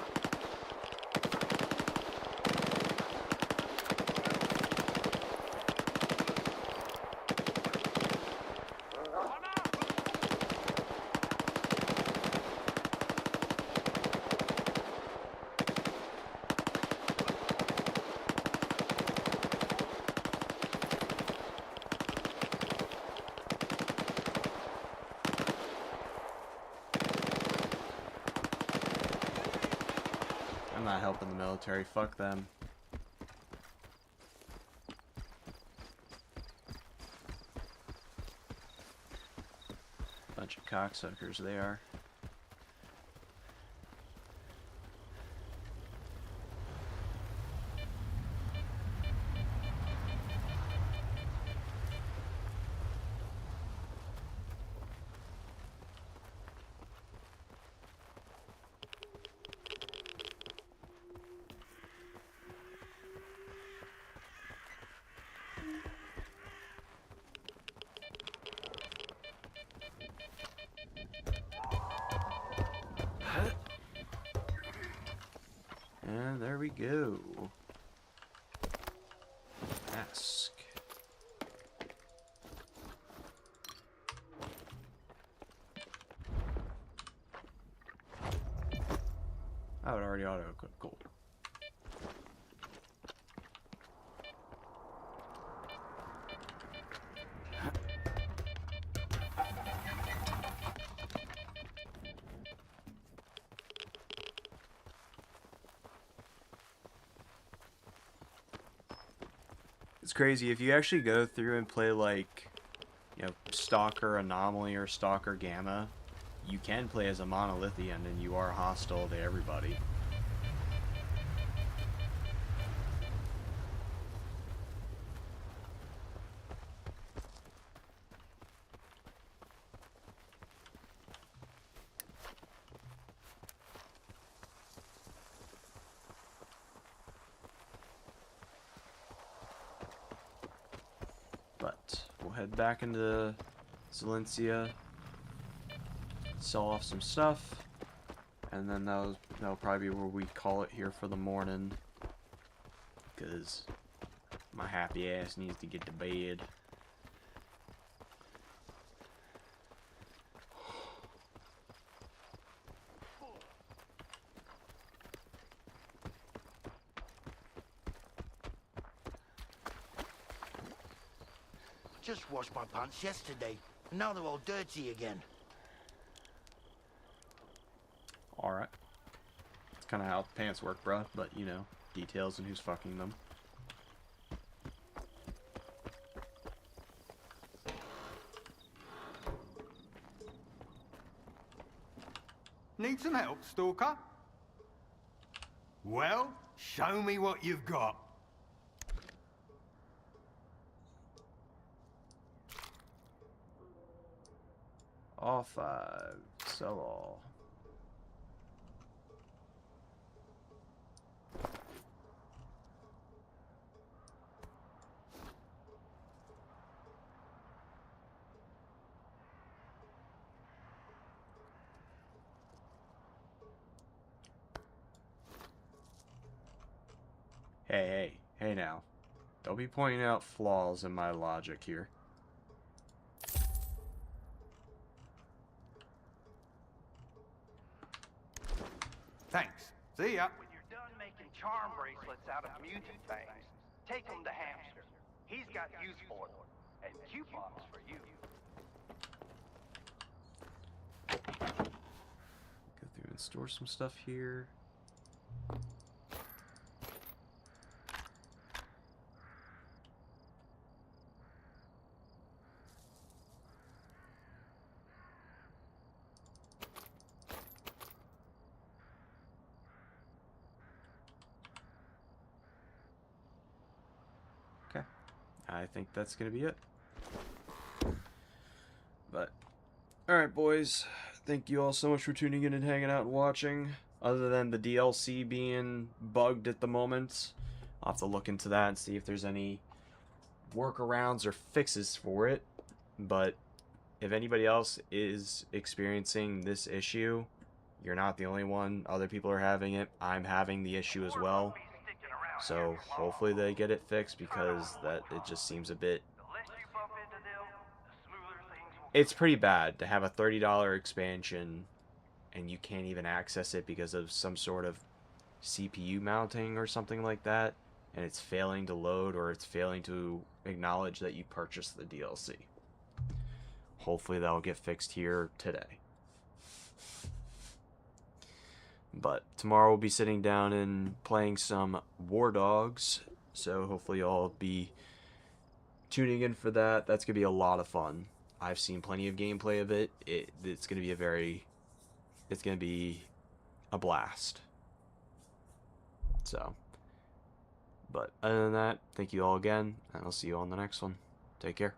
I'm not helping the military, fuck them. Bunch of cocksuckers they are. And there we go. Mask. Oh, it already auto equipped. Cool. It's crazy if you actually go through and play like, you know, Stalker Anomaly or Stalker Gamma, you can play as a Monolithian and you are hostile to everybody. But we'll head back into Zalencia, sell off some stuff, and then that'll probably be where we call it here for the morning, because my happy ass needs to get to bed. Just washed my pants yesterday, and now they're all dirty again. Alright. That's kind of how pants work, bruh. But, you know, details and who's fucking them. Need some help, Stalker? Well, show me what you've got. All 5. Sell all. Hey now. Don't be pointing out flaws in my logic here. Thanks. See ya. When you're done making charm bracelets out of mutant things, take them to Hamster. He's got use for them. And coupons for you. Go through and store some stuff here. I think that's going to be it. But, alright boys, thank you all so much for tuning in and hanging out and watching. Other than the DLC being bugged at the moment, I'll have to look into that and see if there's any workarounds or fixes for it. But if anybody else is experiencing this issue, you're not the only one. Other people are having it. I'm having the issue as well. So hopefully they get it fixed, because that it just seems a bit... It's pretty bad to have a $30 expansion and you can't even access it because of some sort of CPU mounting or something like that, and it's failing to load, or it's failing to acknowledge that you purchased the DLC. Hopefully that will get fixed here today. But tomorrow we'll be sitting down and playing some War Dogs, so hopefully y'all be tuning in for that. That's going to be a lot of fun. I've seen plenty of gameplay of it. It's going to be it's going to be a blast. So, but other than that, thank you all again, and I'll see you all in the next one. Take care.